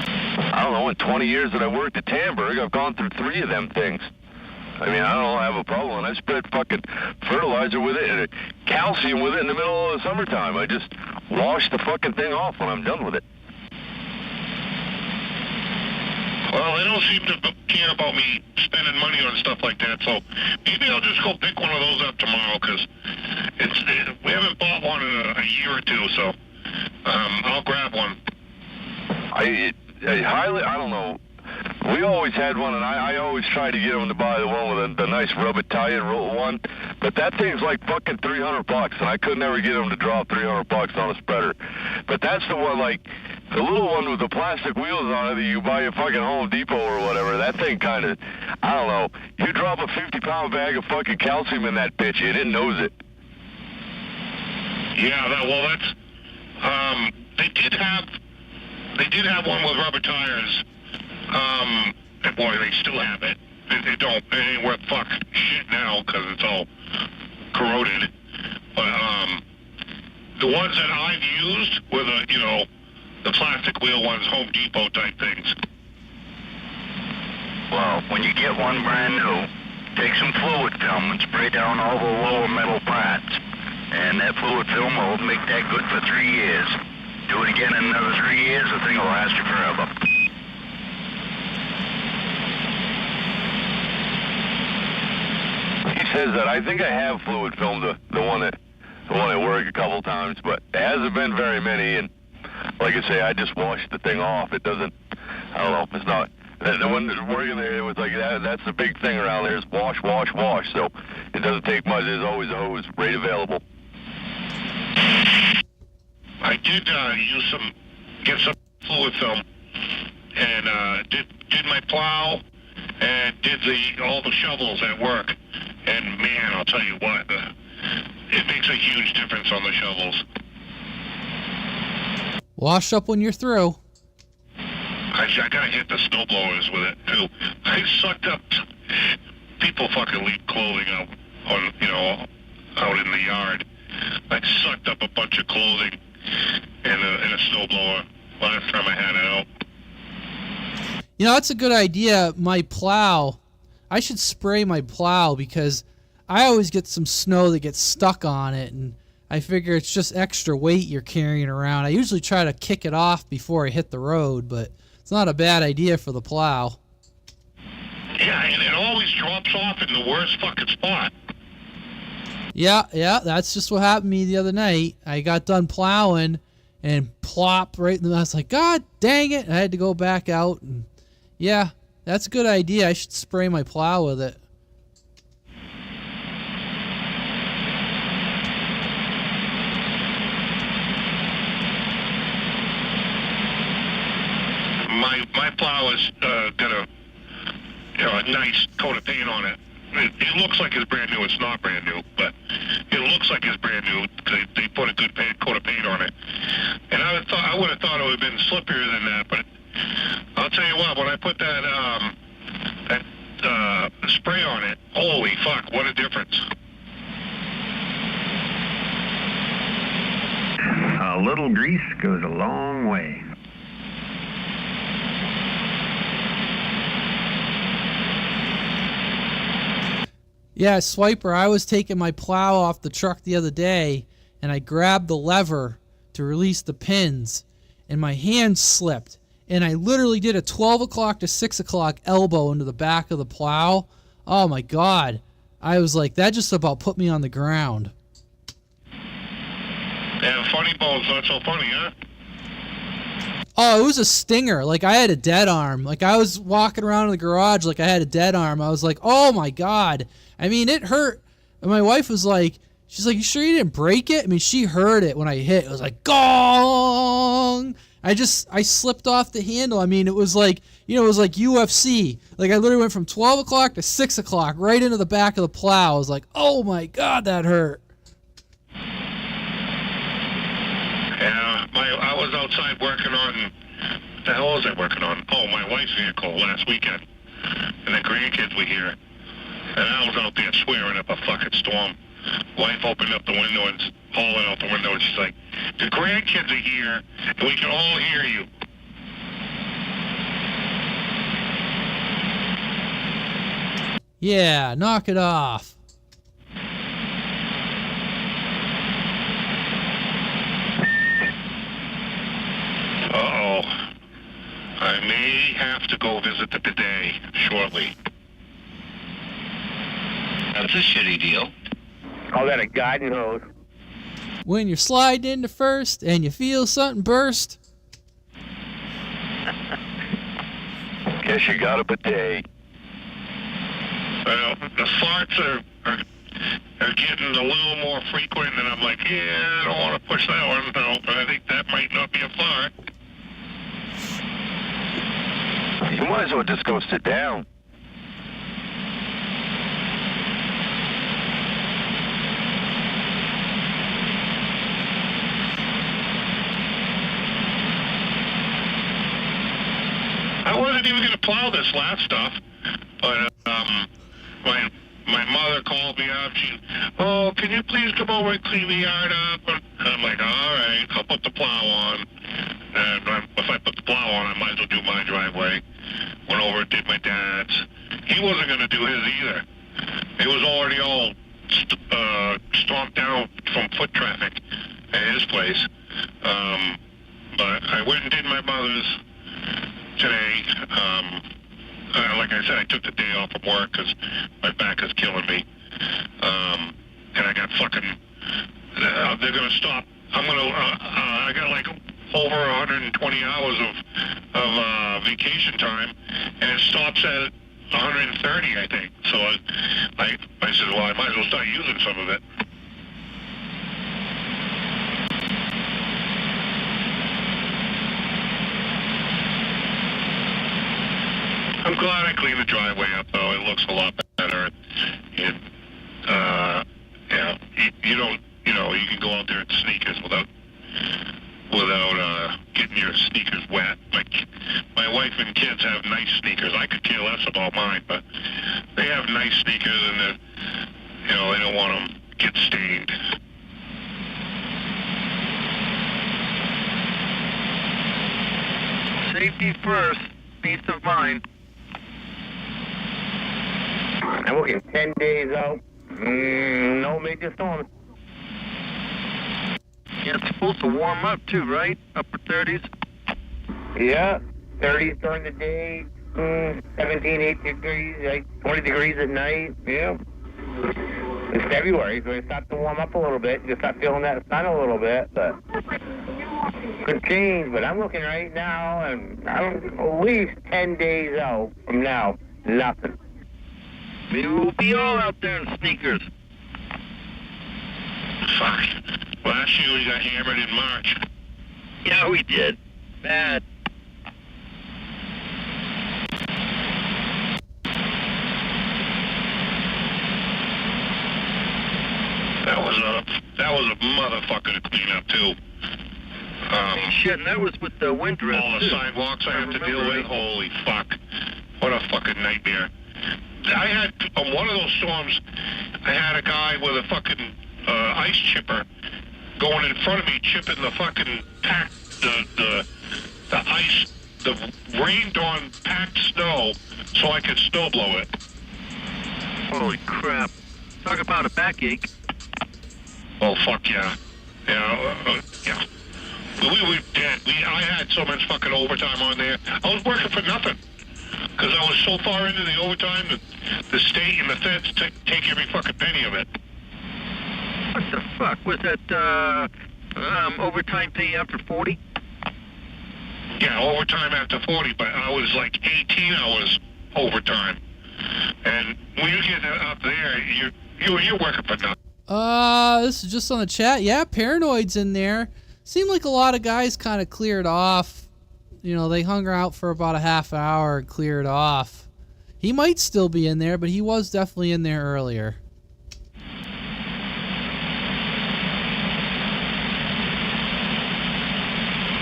I don't know, in 20 years that I worked at Tamberg, I've gone through 3 of them things. I mean, I don't have a problem. I spread fucking fertilizer with it and calcium with it in the middle of the summertime. I just wash the fucking thing off when I'm done with it. Well, they don't seem to care about me spending money on stuff like that, so maybe I'll just go pick one of those up tomorrow, because we haven't bought one in a year or two, so I'll grab one. I don't know. We always had one, and I always tried to get them to buy the one with the nice rubber tie-in one, but that thing's like fucking $300, and I could never get them to drop $300 on a spreader. But that's the one, like, the little one with the plastic wheels on it that you buy at fucking Home Depot or whatever, that thing kind of, I don't know, you drop a 50-pound bag of fucking calcium in that bitch, and it knows it. Yeah, that's, they did have one with rubber tires. Boy, they still have it. It ain't worth fuck shit now because it's all corroded. But the ones that I've used were the plastic wheel ones, Home Depot type things. Well, when you get one brand new, take some fluid film and spray down all the lower metal parts. And that fluid film will make that good for 3 years. Do it again in another 3 years, the thing will last you forever. He says that. I think I have fluid filmed the one at work a couple times, but it hasn't been very many. And like I say, I just wash the thing off. It doesn't, I don't know, it's not, the one that's working there, it was like, that's the big thing around there is wash, wash, wash. So it doesn't take much. There's always a hose right available. I did get some fluid film, and did my plow, and did all the shovels at work. And man, I'll tell you what, it makes a huge difference on the shovels. Wash up when you're through. I gotta hit the snowblowers with it too. I sucked up. People fucking leave clothing out on, out in the yard. I sucked up a bunch of clothing in a snowblower last time I had it out. That's a good idea. My plow, I should spray my plow because I always get some snow that gets stuck on it, and I figure it's just extra weight you're carrying around. I usually try to kick it off before I hit the road, but it's not a bad idea for the plow. Yeah, and it always drops off in the worst fucking spot. Yeah, that's just what happened to me the other night. I got done plowing and plop right in the, I was like, God dang it. I had to go back out, and yeah, that's a good idea. I should spray my plow with it. My plow has got a nice coat of paint on it. It looks like it's brand new. It's not brand new, but it looks like it's brand new. They put a good coat of paint on it. And I would have thought it would have been slippier than that, but I'll tell you what, when I put that spray on it, holy fuck, what a difference. A little grease goes a long way. Yeah, Swiper, I was taking my plow off the truck the other day, and I grabbed the lever to release the pins, and my hand slipped, and I literally did a 12 o'clock to 6 o'clock elbow into the back of the plow. Oh, my God. I was like, that just about put me on the ground. Yeah, funny bone's not so funny, huh? Oh, it was a stinger. Like, I had a dead arm. Like, I was walking around in the garage like I had a dead arm. I was like, oh, my God. I mean, it hurt. And my wife was like, she's like, you sure you didn't break it? I mean, she heard it when I hit. It was like, gong! I slipped off the handle. I mean, it was like, it was like UFC. Like, I literally went from 12 o'clock to 6 o'clock right into the back of the plow. I was like, oh, my God, that hurt. Yeah, I was outside working on, what the hell was I working on? Oh, my wife's vehicle last weekend. And the grandkids were here. And I was out there swearing up a fucking storm. Wife opened up the window and hauling out the window, and she's like, the grandkids are here, and we can all hear you. Yeah, knock it off. Uh-oh. I may have to go visit the bidet shortly. That's a shitty deal. Call that a garden hose. When you're sliding into first and you feel something burst. Guess you got a bidet. Well, the farts are getting a little more frequent, and I'm like, yeah, I don't want to push that one out, but I think that might not be a fart. You might as well just go sit down. I wasn't even going to plow this last stuff, but my mother called me up. Oh, can you please come over and clean the yard up? And I'm like, all right, I'll put the plow on. And if I put the plow on, I might as well do my driveway. Went over and did my dad's. He wasn't going to do his either. It was already all stomped down from foot traffic at his place. But I went and did my mother's today. Like I said, I took the day off from work because my back is killing me. And I got fucking, they're going to stop. I got like over 120 hours of vacation time, and it stops at 130, I think. So I said, well, I might as well start using some of it. I'm glad I cleaned the driveway up, though. It looks a lot better. And, yeah, you don't, you know, you can go out there in sneakers without getting your sneakers wet. Like, my wife and kids have nice sneakers. I could care less about mine, but they have nice sneakers, and then, you know, they don't want them to get stained. Safety first, peace of mind. I'm looking 10 days out. No major storms. Yeah, it's supposed to warm up too, right? Upper 30s? Yeah, 30s during the day, 17, 18 degrees, like 20 degrees at night. Yeah. It's February, so it starts to warm up a little bit. You start feeling that sun a little bit, but could change. But I'm looking right now, and I'm at least 10 days out from now, nothing. Maybe we'll be all out there in sneakers. Fuck. Last year we got hammered in March. Yeah, we did. Bad. That was a motherfucker to clean up too. Shit, and that was with the winter. All the sidewalks I have to deal with. Holy fuck! What a fucking nightmare. I had on one of those storms. I had a guy with a fucking ice chipper going in front of me, chipping the fucking the ice, the rained on packed snow, so I could snow blow it. Holy crap! Talk about a backache. Oh fuck yeah, yeah. We dead. I had so much fucking overtime on there. I was working for nothing because I was so far into the overtime that the state and the feds take every fucking penny of it. What the fuck? Was that overtime pay after 40? Yeah, overtime after 40, but I was like 18 hours overtime. And when you get up there, you're working for nothing. This is just on the chat. Yeah, Paranoid's in there. Seemed like a lot of guys kind of cleared off. You know, they hung out for about a half hour and cleared off. He might still be in there, but he was definitely in there earlier.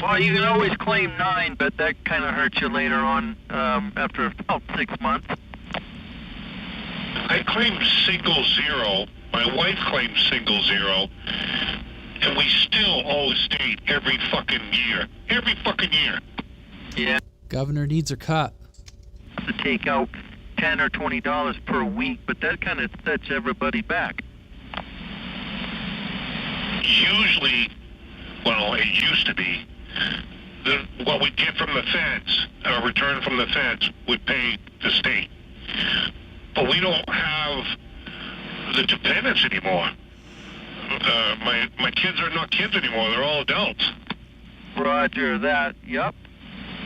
Well, you can always claim 9, but that kind of hurts you later on after about 6 months. I claimed single zero. My wife claimed single zero. And we still owe state every fucking year. Every fucking year. Yeah. Governor needs her cut. To take out $10 or $20 per week, but that kind of sets everybody back. Usually, well, it used to be, what we get from the feds, a return from the feds, would pay the state. But we don't have the dependents anymore. My kids are not kids anymore. They're all adults. Roger that. Yep.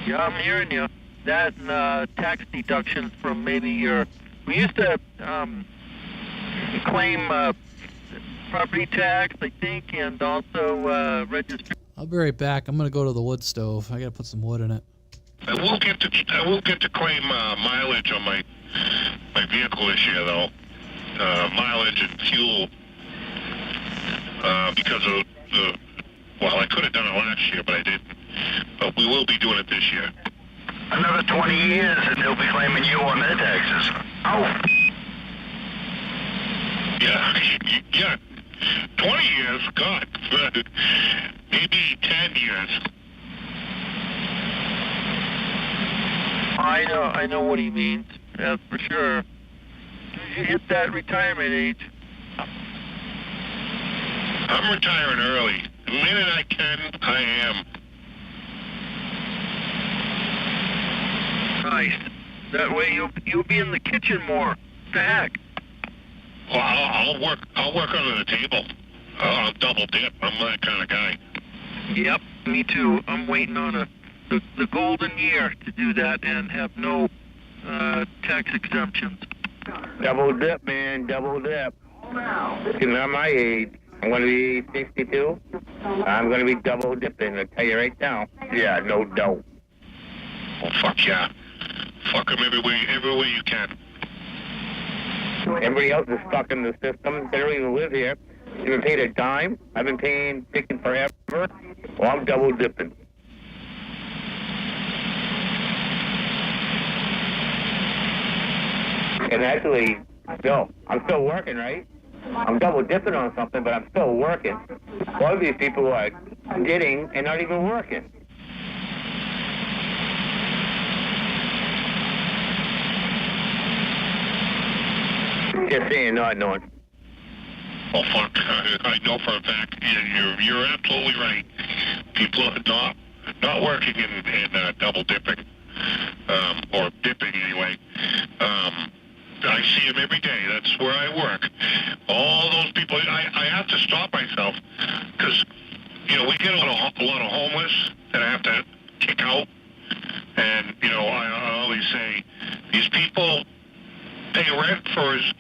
Yeah, I'm hearing you. That and tax deductions from maybe your... We used to claim property tax, I think, and also registration. I'll be right back. I'm going to go to the wood stove. I got to put some wood in it. I will get to claim mileage on my vehicle this year, though. Mileage and fuel. Because of the... Well, I could have done it last year, but I didn't. But we will be doing it this year. Another 20 years and they'll be claiming you on their taxes. Oh. Yeah. 20 years? God. Maybe 10 years. I know what he means. That's for sure. You hit that retirement age. I'm retiring early. The minute I can, I am. Nice. That way you'll be in the kitchen more. What the heck? Well, I'll work under the table. I'll double dip. I'm that kind of guy. Yep. Me too. I'm waiting on the golden year to do that and have no tax exemptions. Double dip, man, double dip. Getting on my age. I'm going to be 62. I'm going to be double dipping, I'll tell you right now. Yeah, no doubt. Oh, fuck yeah. Fuck them every way you can. Everybody else is stuck in the system. They don't even live here. They've been paid a dime. I've been picking forever. Well, I'm double dipping. And actually, I'm still working, right? I'm double dipping on something, but I'm still working. A lot of these people are getting and not even working. Just saying, not knowing. Oh, fuck. I know for a fact. You're absolutely right. People are not working and double dipping, or dipping anyway. I see them every day. That's where I work. All those people, I have to stop myself because, we get a lot of homeless that I have to kick out. And, I always say, these people pay rent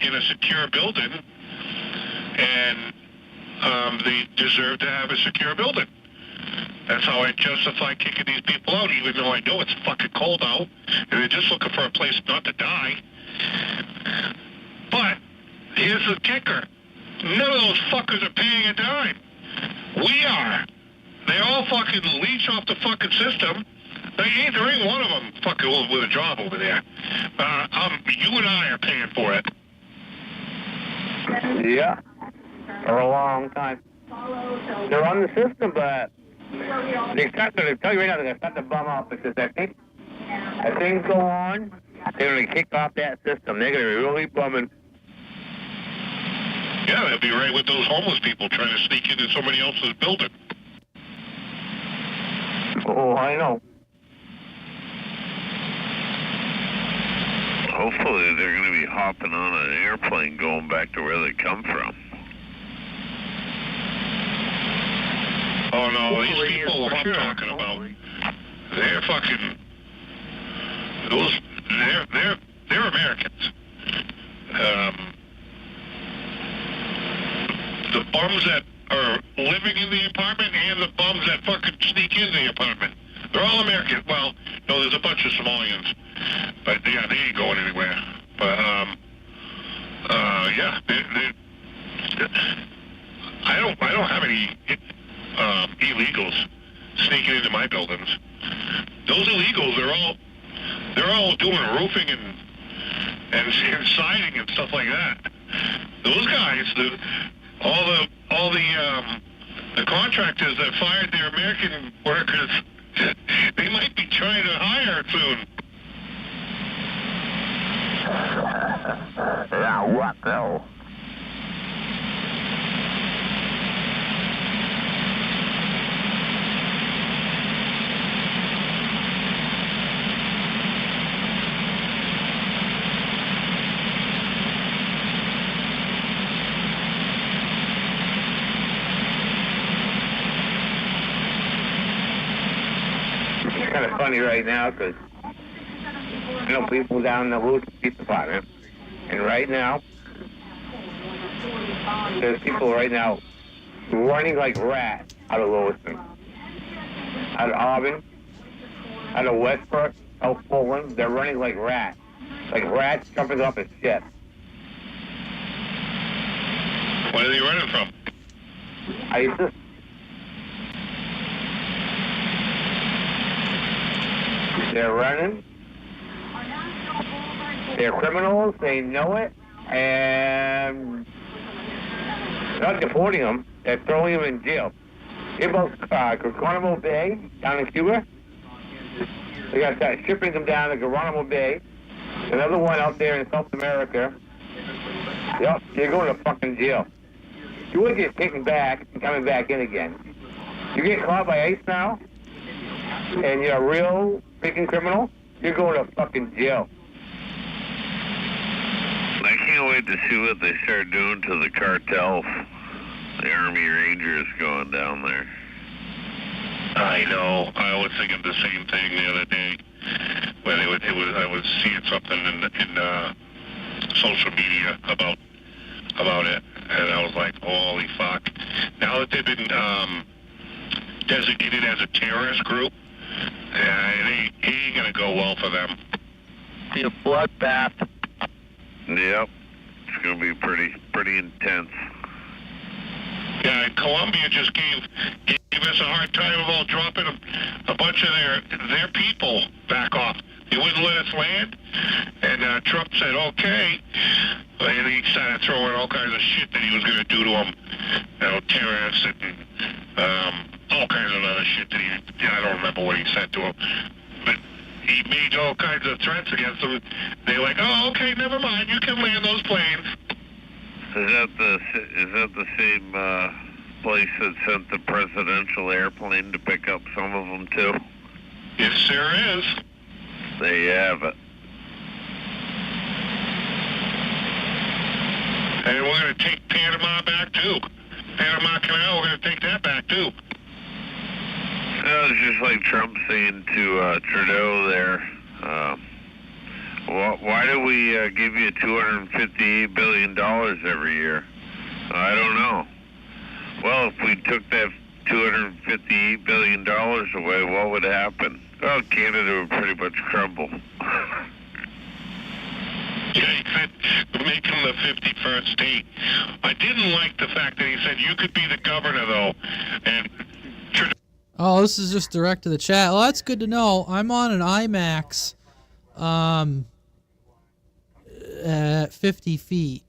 in a secure building, and they deserve to have a secure building. That's how I justify kicking these people out, even though I know it's fucking cold out, and they're just looking for a place not to die. But here's the kicker. None of those fuckers are paying a dime. We are. They all fucking leech off the fucking system. There ain't one of them fucking with a job over there. You and I are paying for it. Yeah. For a long time. They're on the system, but they're not going to tell you right now they're going to start to bum out because I think as things go on, they're going to kick off that system. They're going to be really bumming. Yeah, they'll be right with those homeless people trying to sneak into somebody else's building. Oh, I know. Hopefully they're going to be hopping on an airplane going back to where they come from. Oh, no, these people I'm talking about, they're fucking... They're Americans. The bums that are living in the apartment and the bums that fucking sneak in the apartment. They're all American. Well, no, there's a bunch of Somalians. But, yeah, they ain't going anywhere. But, yeah, I don't have any illegals sneaking into my buildings. Those illegals, they're all doing roofing and siding and stuff like that. Those guys, all the contractors that fired their American workers, they might be trying to hire soon. Yeah, what though? It's kind of funny right now because people down in the Lewiston Police Department, and right now there's people right now running like rats out of Lewiston, out of Auburn, out of Westbrook, out of Poland. They're running like rats jumping off a ship. Where are they running from? ISIS. They're running. They're criminals. They know it, and they're not deporting them. They're throwing them in jail. They both Guantanamo Bay down in Cuba. They got to start shipping them down to Guantanamo Bay. Another one out there in South America. Yep, you're going to fucking jail. You wouldn't get taken back and coming back in again. You get caught by ICE now, and you're a real freaking criminal, you're going to fucking jail. I can't wait to see what they start doing to the cartels. The Army Rangers going down there. I know. I was thinking the same thing the other day. When I was seeing something in social media about it, and I was like, holy fuck. Now that they've been designated as a terrorist group, it ain't gonna go well for them. Be a bloodbath. Yep. It's gonna be pretty intense. Yeah, and Colombia just gave us a hard time about dropping a bunch of their people back off. They wouldn't let us land, and Trump said, okay, and he started throwing all kinds of shit that he was going to do to them, terrorists and all kinds of other shit that I don't remember what he said to them, but he made all kinds of threats against them. They're like, oh, okay, never mind, you can land those planes. Is that the same place that sent the presidential airplane to pick up some of them too? Yes, there is. There you have it. And we're going to take Panama back too. Panama Canal, we're going to take that back too. It's just like Trump saying to Trudeau there, why do we give you $258 billion every year? I don't know. Well, if we took that $258 billion away, what would happen? Well, Canada would pretty much crumble. Yeah, he said make him the 51st state. I didn't like the fact that he said you could be the governor, though. And oh, this is just direct to the chat. Well, that's good to know. I'm on an IMAX at 50 feet.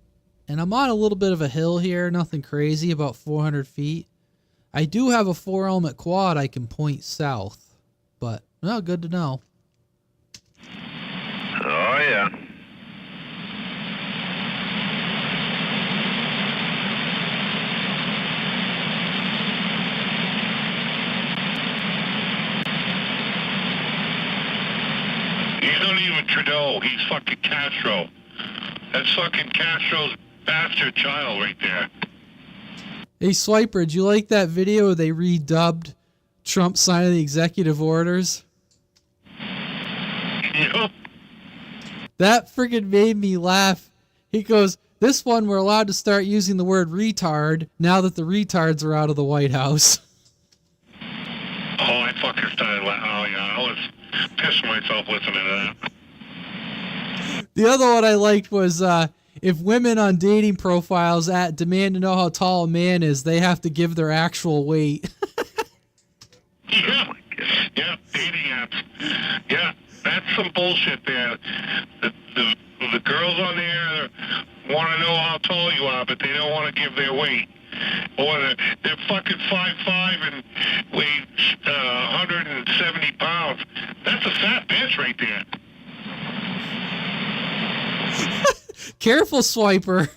And I'm on a little bit of a hill here. Nothing crazy, about 400 feet. I do have a 4-element quad I can point south. But, well, good to know. Oh, yeah. he's not even Trudeau. He's fucking Castro. That's fucking Castro's bastard child right there. Hey, Swiper, did you like that video where they redubbed Trump signing the executive orders? Yep. That friggin' made me laugh. He goes, this one we're allowed to start using the word retard now that the retards are out of the White House. Oh, I fucking started laughing. Oh, yeah, I was pissing myself listening to that. The other one I liked was if women on dating profiles demand to know how tall a man is, they have to give their actual weight. Yeah, dating apps. Yeah, that's some bullshit there. The girls on there want to know how tall you are, but they don't want to give their weight. Or they're fucking 5'5" and weigh 170 pounds. That's a fat bitch right there. Careful, Swiper.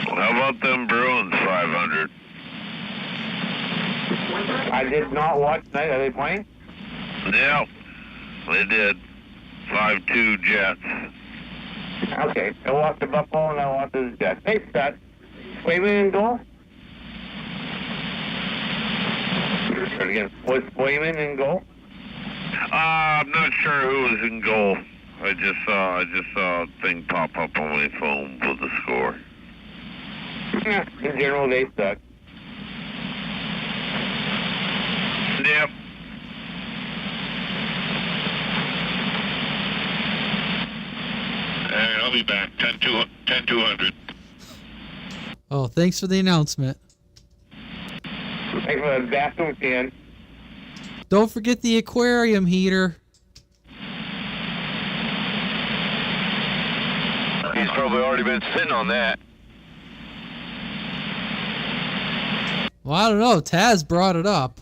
How about them Bruins 500? I did not watch tonight. Are they playing? Yeah, they did. 5-2 Jets. Okay, I watched the Buffalo and I watched the Jets. Hey, Scott, Swayman in goal? Again, was Swayman in goal? I'm not sure who was in goal. I just saw a thing pop up on my phone with the score. Yeah, in general, they suck. Yep. All right, I'll be back. 10-200. Oh, thanks for the announcement. Thanks for the bathroom can. Don't forget the aquarium heater. He's probably already been sitting on that. Well, I don't know. Taz brought it up.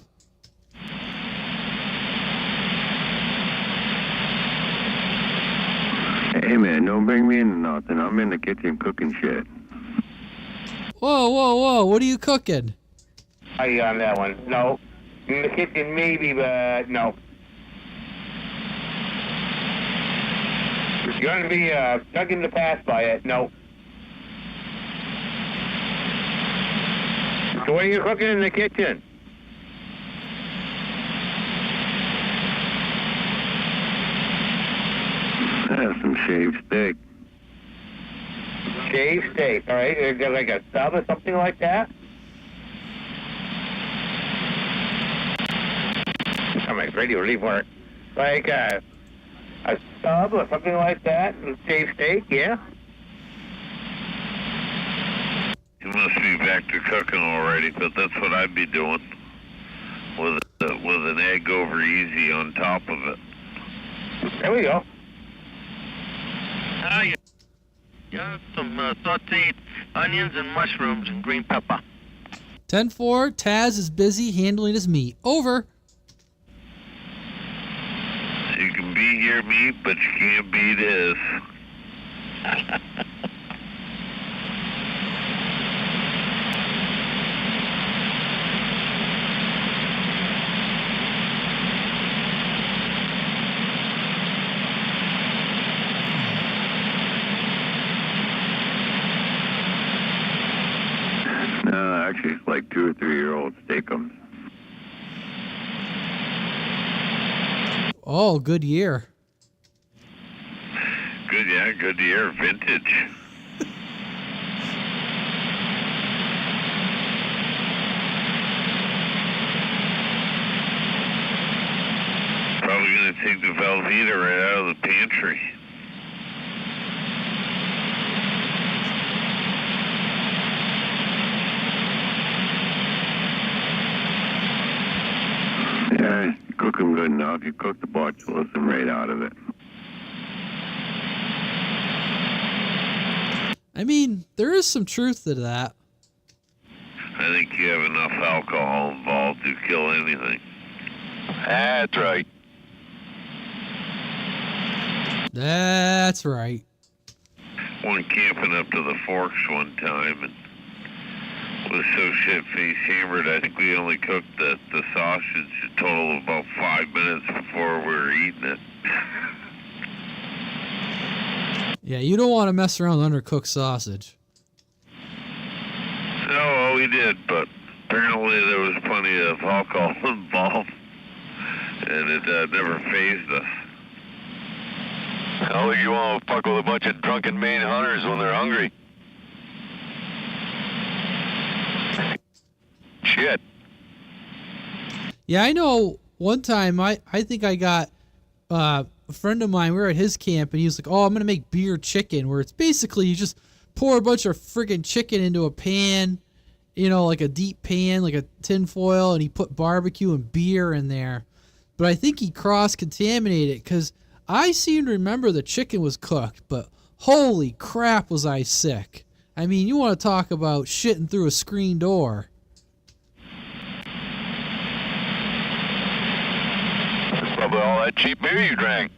Hey, man, don't bring me into nothing. I'm in the kitchen cooking shit. Whoa, whoa, whoa. What are you cooking? I on that one. No. In the kitchen, maybe, but no. You're going to be stuck in the past by it. No. So what are you cooking in the kitchen? Some shaved steak. Shaved steak, all right? You got like a sub or something like that? Oh, my radio leave work. Like a sub or something like that? Shaved steak, yeah? You must be back to cooking already, but that's what I'd be doing. With an egg over easy on top of it. There we go. You got some sauteed onions and mushrooms and green pepper. 10-4, Taz is busy handling his meat. Over. You can beat your meat, but you can't beat his. No, actually, it's like 2 or 3-year-old steakums. Oh, good year. Good year, vintage. Probably gonna take the Velveeta right out of the pantry. Yeah, you cook them good enough. You cook the botulism right out of it. I mean, there is some truth to that. I think you have enough alcohol involved to kill anything. That's right. That's right. Went camping up to the Forks one time and was so shit-faced hammered, I think we only cooked the sausage a total of about 5 minutes before we were eating it. Yeah, you don't want to mess around with undercooked sausage. No, well, we did, but apparently there was plenty of alcohol involved, and it never fazed us. I don't think you want to fuck with a bunch of drunken Maine hunters when they're hungry. Shit. Yeah, I know one time I think I got a friend of mine, we were at his camp, and he was like, oh, I'm going to make beer chicken, where it's basically you just pour a bunch of friggin' chicken into a pan, you know, like a deep pan, like a tin foil, and he put barbecue and beer in there. But I think he cross-contaminated it, because I seem to remember the chicken was cooked, but holy crap was I sick. I mean, you want to talk about shitting through a screen door. That's probably all that cheap beer you drank.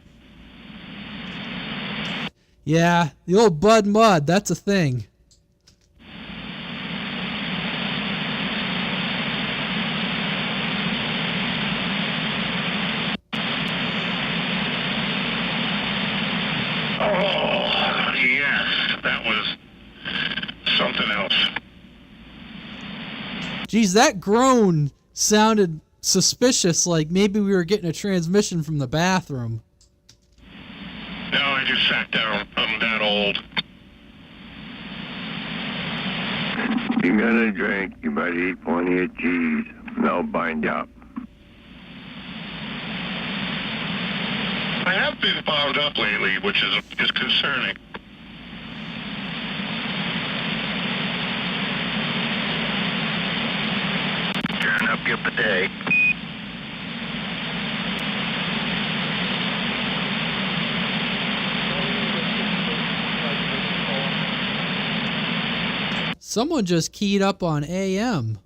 Yeah, the old Bud Mud, that's a thing. Oh, yes, that was something else. Geez, that groan sounded suspicious, like maybe we were getting a transmission from the bathroom. No, I just sat down. I'm that old. You gotta drink, you better eat plenty of cheese, and they'll bind you up. I have been bound up lately, which is concerning. Turn up your bidet. Someone just keyed up on AM.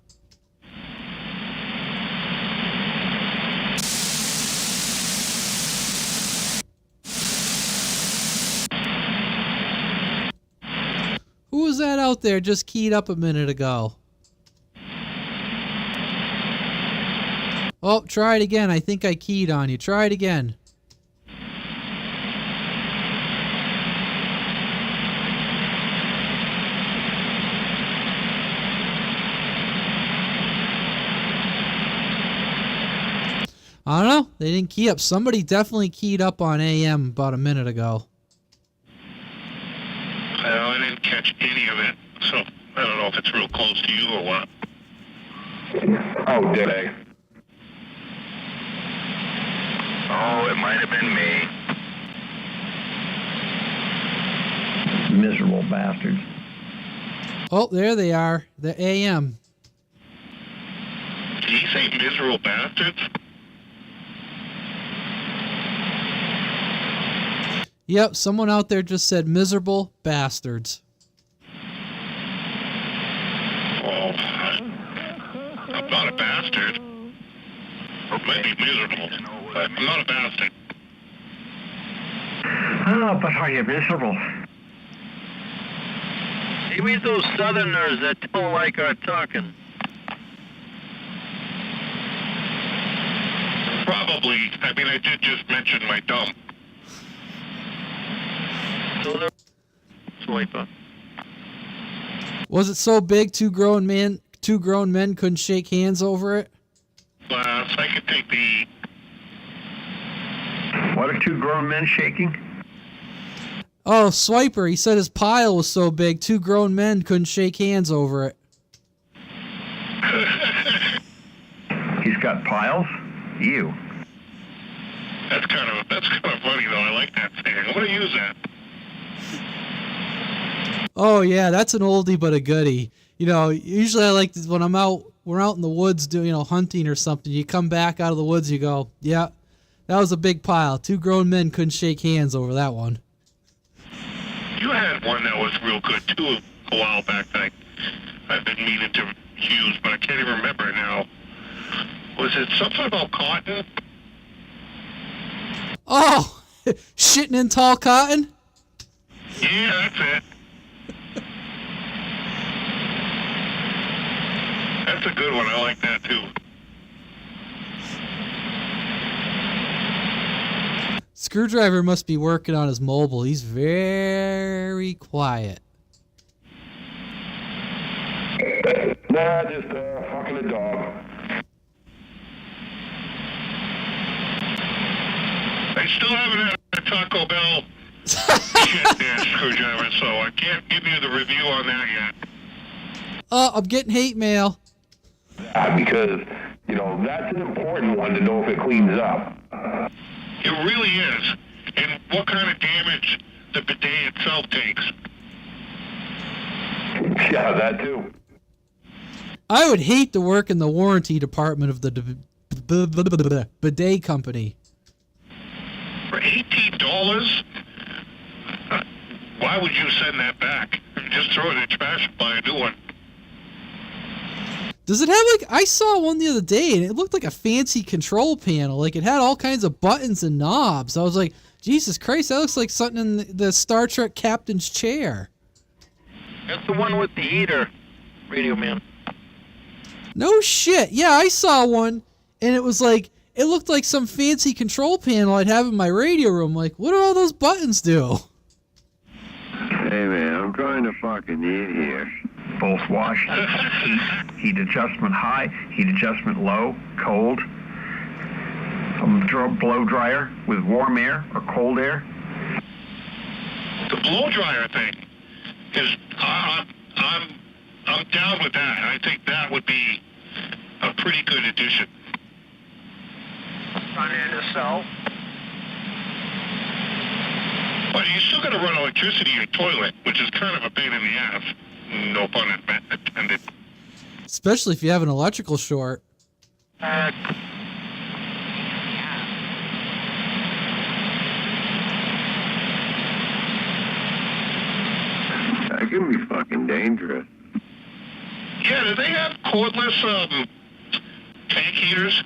Who was that out there just keyed up a minute ago? Oh, try it again. I think I keyed on you. Try it again. I don't know. They didn't key up. Somebody definitely keyed up on AM about a minute ago. Well, I didn't catch any of it, so I don't know if it's real close to you or what. Oh, did I? Oh, it might have been me. Miserable bastards. Oh, there they are. The AM. Did he say miserable bastards? Yep, someone out there just said miserable bastards. Oh, I'm not a bastard. Or maybe miserable, but I'm not a bastard. Oh, but are you miserable? Maybe those Southerners that don't like our talking. Probably. I mean, I did just mention my dump. Swiper. Was it so big two grown men couldn't shake hands over it? I could take the... What are two grown men shaking? Oh, Swiper, he said his pile was so big two grown men couldn't shake hands over it. He's got piles? Ew. That's kind of funny, though. I like that saying. I'm going to use that. Oh yeah, that's an oldie but a goodie. You know, usually I like this when we're out in the woods doing, hunting or something. You come back out of the woods, you go, yeah, that was a big pile. Two grown men couldn't shake hands over that one. You had one that was real good, too, a while back that I've been meaning to use, but I can't even remember now. Was it something about cotton? Oh, shitting in tall cotton? Yeah, that's it. That's a good one. I like that, too. Screwdriver must be working on his mobile. He's very quiet. Nah, just fucking a dog. I still haven't had a Taco Bell shit there, Screwdriver, so I can't give you the review on that yet. Oh, I'm getting hate mail. Because, that's an important one to know if it cleans up. It really is. And what kind of damage the bidet itself takes. Yeah, that too. I would hate to work in the warranty department of the bidet company. For $18? Why would you send that back? Just throw it in the trash and buy a new one. Does it have I saw one the other day and it looked like a fancy control panel. Like it had all kinds of buttons and knobs. I was like, Jesus Christ, that looks like something in the Star Trek captain's chair. That's the one with the heater, Radio Man. No shit. Yeah, I saw one and it was like, it looked like some fancy control panel I'd have in my radio room. Like, what do all those buttons do? Hey man, I'm trying to fucking eat here. Pulse wash, heat adjustment high, heat adjustment low, cold. Blow dryer with warm air or cold air. The blow dryer thing is, I'm down with that. I think that would be a pretty good addition. Run into cell. But you still got to run electricity in your toilet, which is kind of a pain in the ass. No pun intended. Especially if you have an electrical short. That can be fucking dangerous. Yeah, do they have cordless tank heaters?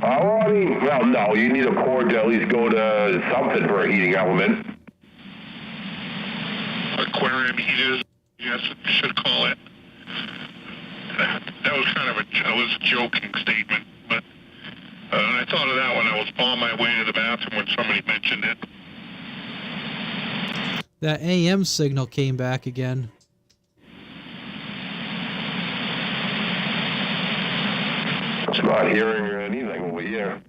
Well, no, you need a cord to at least go to something for a heating element. Aquarium heaters, yes, I should call it. That was kind of a joking statement, but I thought of that when I was on my way to the bathroom when somebody mentioned it. That AM signal came back again. Not hearing anything over here.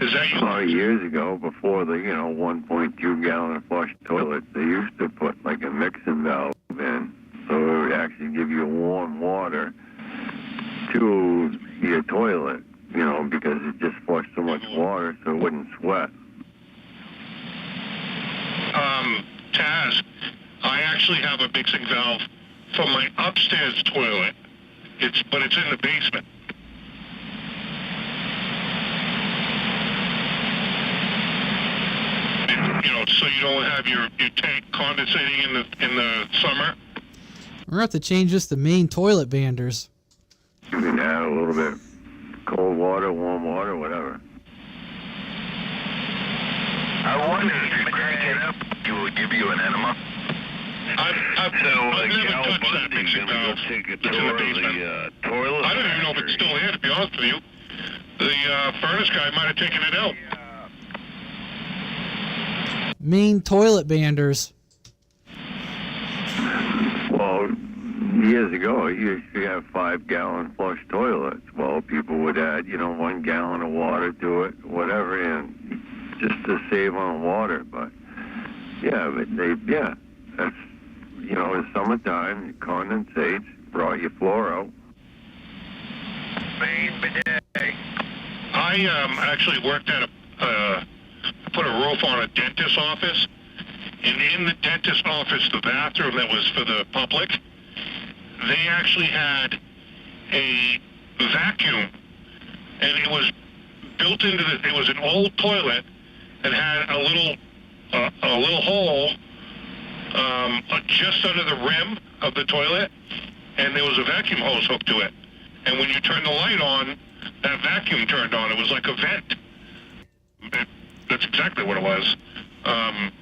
Is that you? Years ago, before the 1.2 gallon flush toilet, they used to put like a mixing valve in, so it would actually give you warm water to your toilet, because it just flushed so much water so it wouldn't sweat. Taz, I actually have a mixing valve for my upstairs toilet. But it's in the basement. So you don't have your tank condensating in the summer. We're gonna have to change this to Maine Sidebanders. You can add a little bit cold water, warm water, whatever. I wonder if you crank it up, it will give you an enema. I've never touched that mixing valve. It's in the basement. Toilet. I don't even know if it's still there, to be honest with you. The furnace guy might have taken it out. Maine Sidebanders. Well, years ago, you used to have 5-gallon flush toilets. Well, people would add, 1 gallon of water to it, whatever, and just to save on water. But that's, in summertime, it condensates, brought you fluoro. Maine bidet. I actually worked at put a roof on a dentist's office, and in the dentist's office, the bathroom that was for the public, they actually had a vacuum, and it was built into it was an old toilet that had a little hole just under the rim of the toilet, and there was a vacuum hose hooked to it. And when you turned the light on, that vacuum turned on. It was like a vent. That's exactly what it was.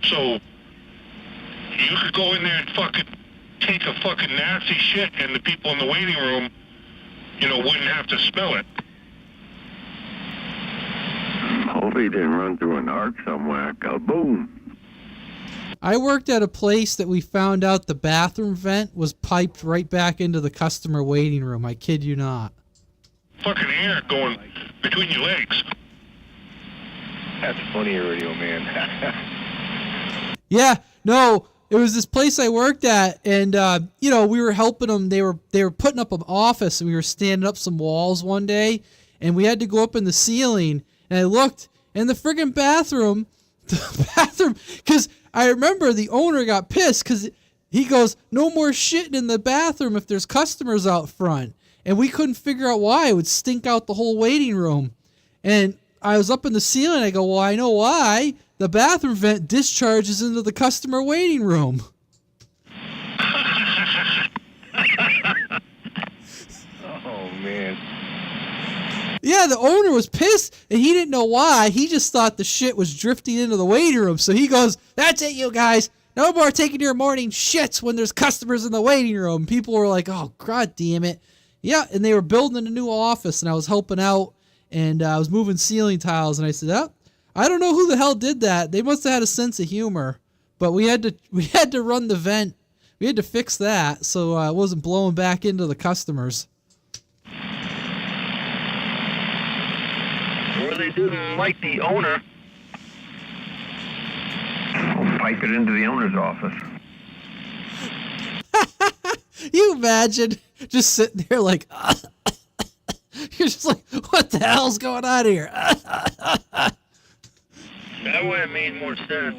So you could go in there and fucking take a fucking nasty shit, and the people in the waiting room, wouldn't have to smell it. Hopefully it didn't run through an arc somewhere. Kaboom! I worked at a place that we found out the bathroom vent was piped right back into the customer waiting room. I kid you not. Fucking air going between your legs. That's funny radio, man. Yeah, no, it was this place I worked at, and we were helping them. They were putting up an office, and we were standing up some walls one day, and we had to go up in the ceiling. And I looked in the friggin' bathroom, because I remember the owner got pissed because he goes, "No more shitting in the bathroom if there's customers out front." And we couldn't figure out why. It would stink out the whole waiting room. And I was up in the ceiling. I go, "Well, I know why. The bathroom vent discharges into the customer waiting room." Oh, man. Yeah, the owner was pissed, and he didn't know why. He just thought the shit was drifting into the waiting room. So he goes, "That's it, you guys. No more taking your morning shits when there's customers in the waiting room." People were like, "Oh, God damn it." Yeah, and they were building a new office, and I was helping out, and I was moving ceiling tiles, and I said, I don't know who the hell did that. They must have had a sense of humor. But we had to run the vent. We had to fix that so it wasn't blowing back into the customers. Or they didn't like the owner. Pipe it into the owner's office. You imagine just sitting there like, you're just like, what the hell's going on here? That would have made more sense.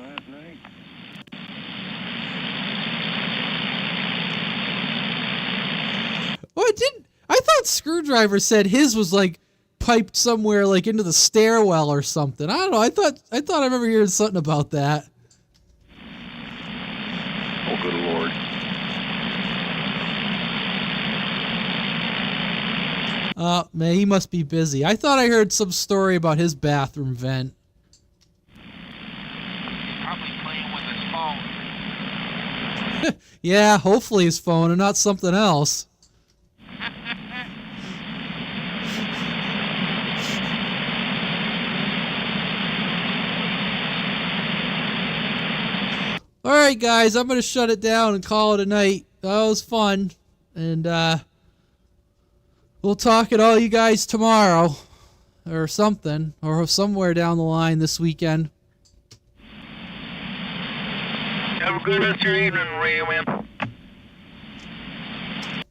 Well, it didn't. I thought Screwdriver said his was like piped somewhere like into the stairwell or something. I don't know. I thought I remember hearing something about that. Oh, good Lord. Man, he must be busy. I thought I heard some story about his bathroom vent. Probably playing with his phone. Yeah, hopefully his phone and not something else. All right, guys, I'm going to shut it down and call it a night. That was fun. And we'll talk at all you guys tomorrow or something, or somewhere down the line this weekend. Have a good rest of your evening, Ray, man.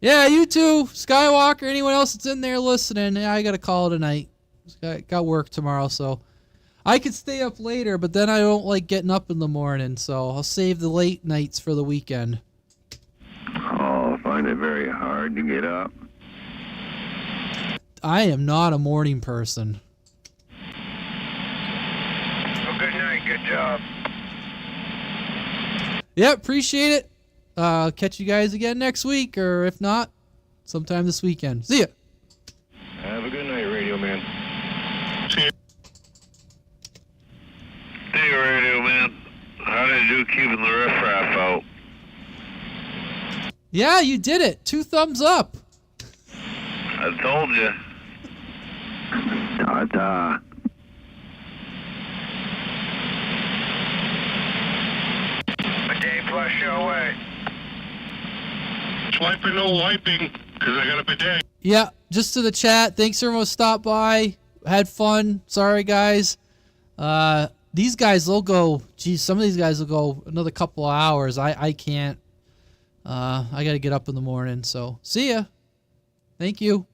Yeah, you too, Skywalker. Anyone else that's in there listening? Yeah, I got to call tonight. Got work tomorrow, so I could stay up later, but then I don't like getting up in the morning, so I'll save the late nights for the weekend. Oh, I find it very hard to get up. I am not a morning person. Well, good night. Good job. Yeah, appreciate it. Catch you guys again next week, or if not, sometime this weekend. See ya. Have a good night, Radio Man. Hey, Radio Man. How did you do keeping the riffraff out? Yeah, you did it. 2 thumbs up. I told you. Ta-ta. A day plus your way. Swipe or no wiping, because I got a bidet. Yeah, just to the chat. Thanks everyone who stopped by. Had fun. Sorry, guys. These guys, they'll go, geez, some of these guys will go another couple of hours. I can't. I got to get up in the morning. So, see ya. Thank you.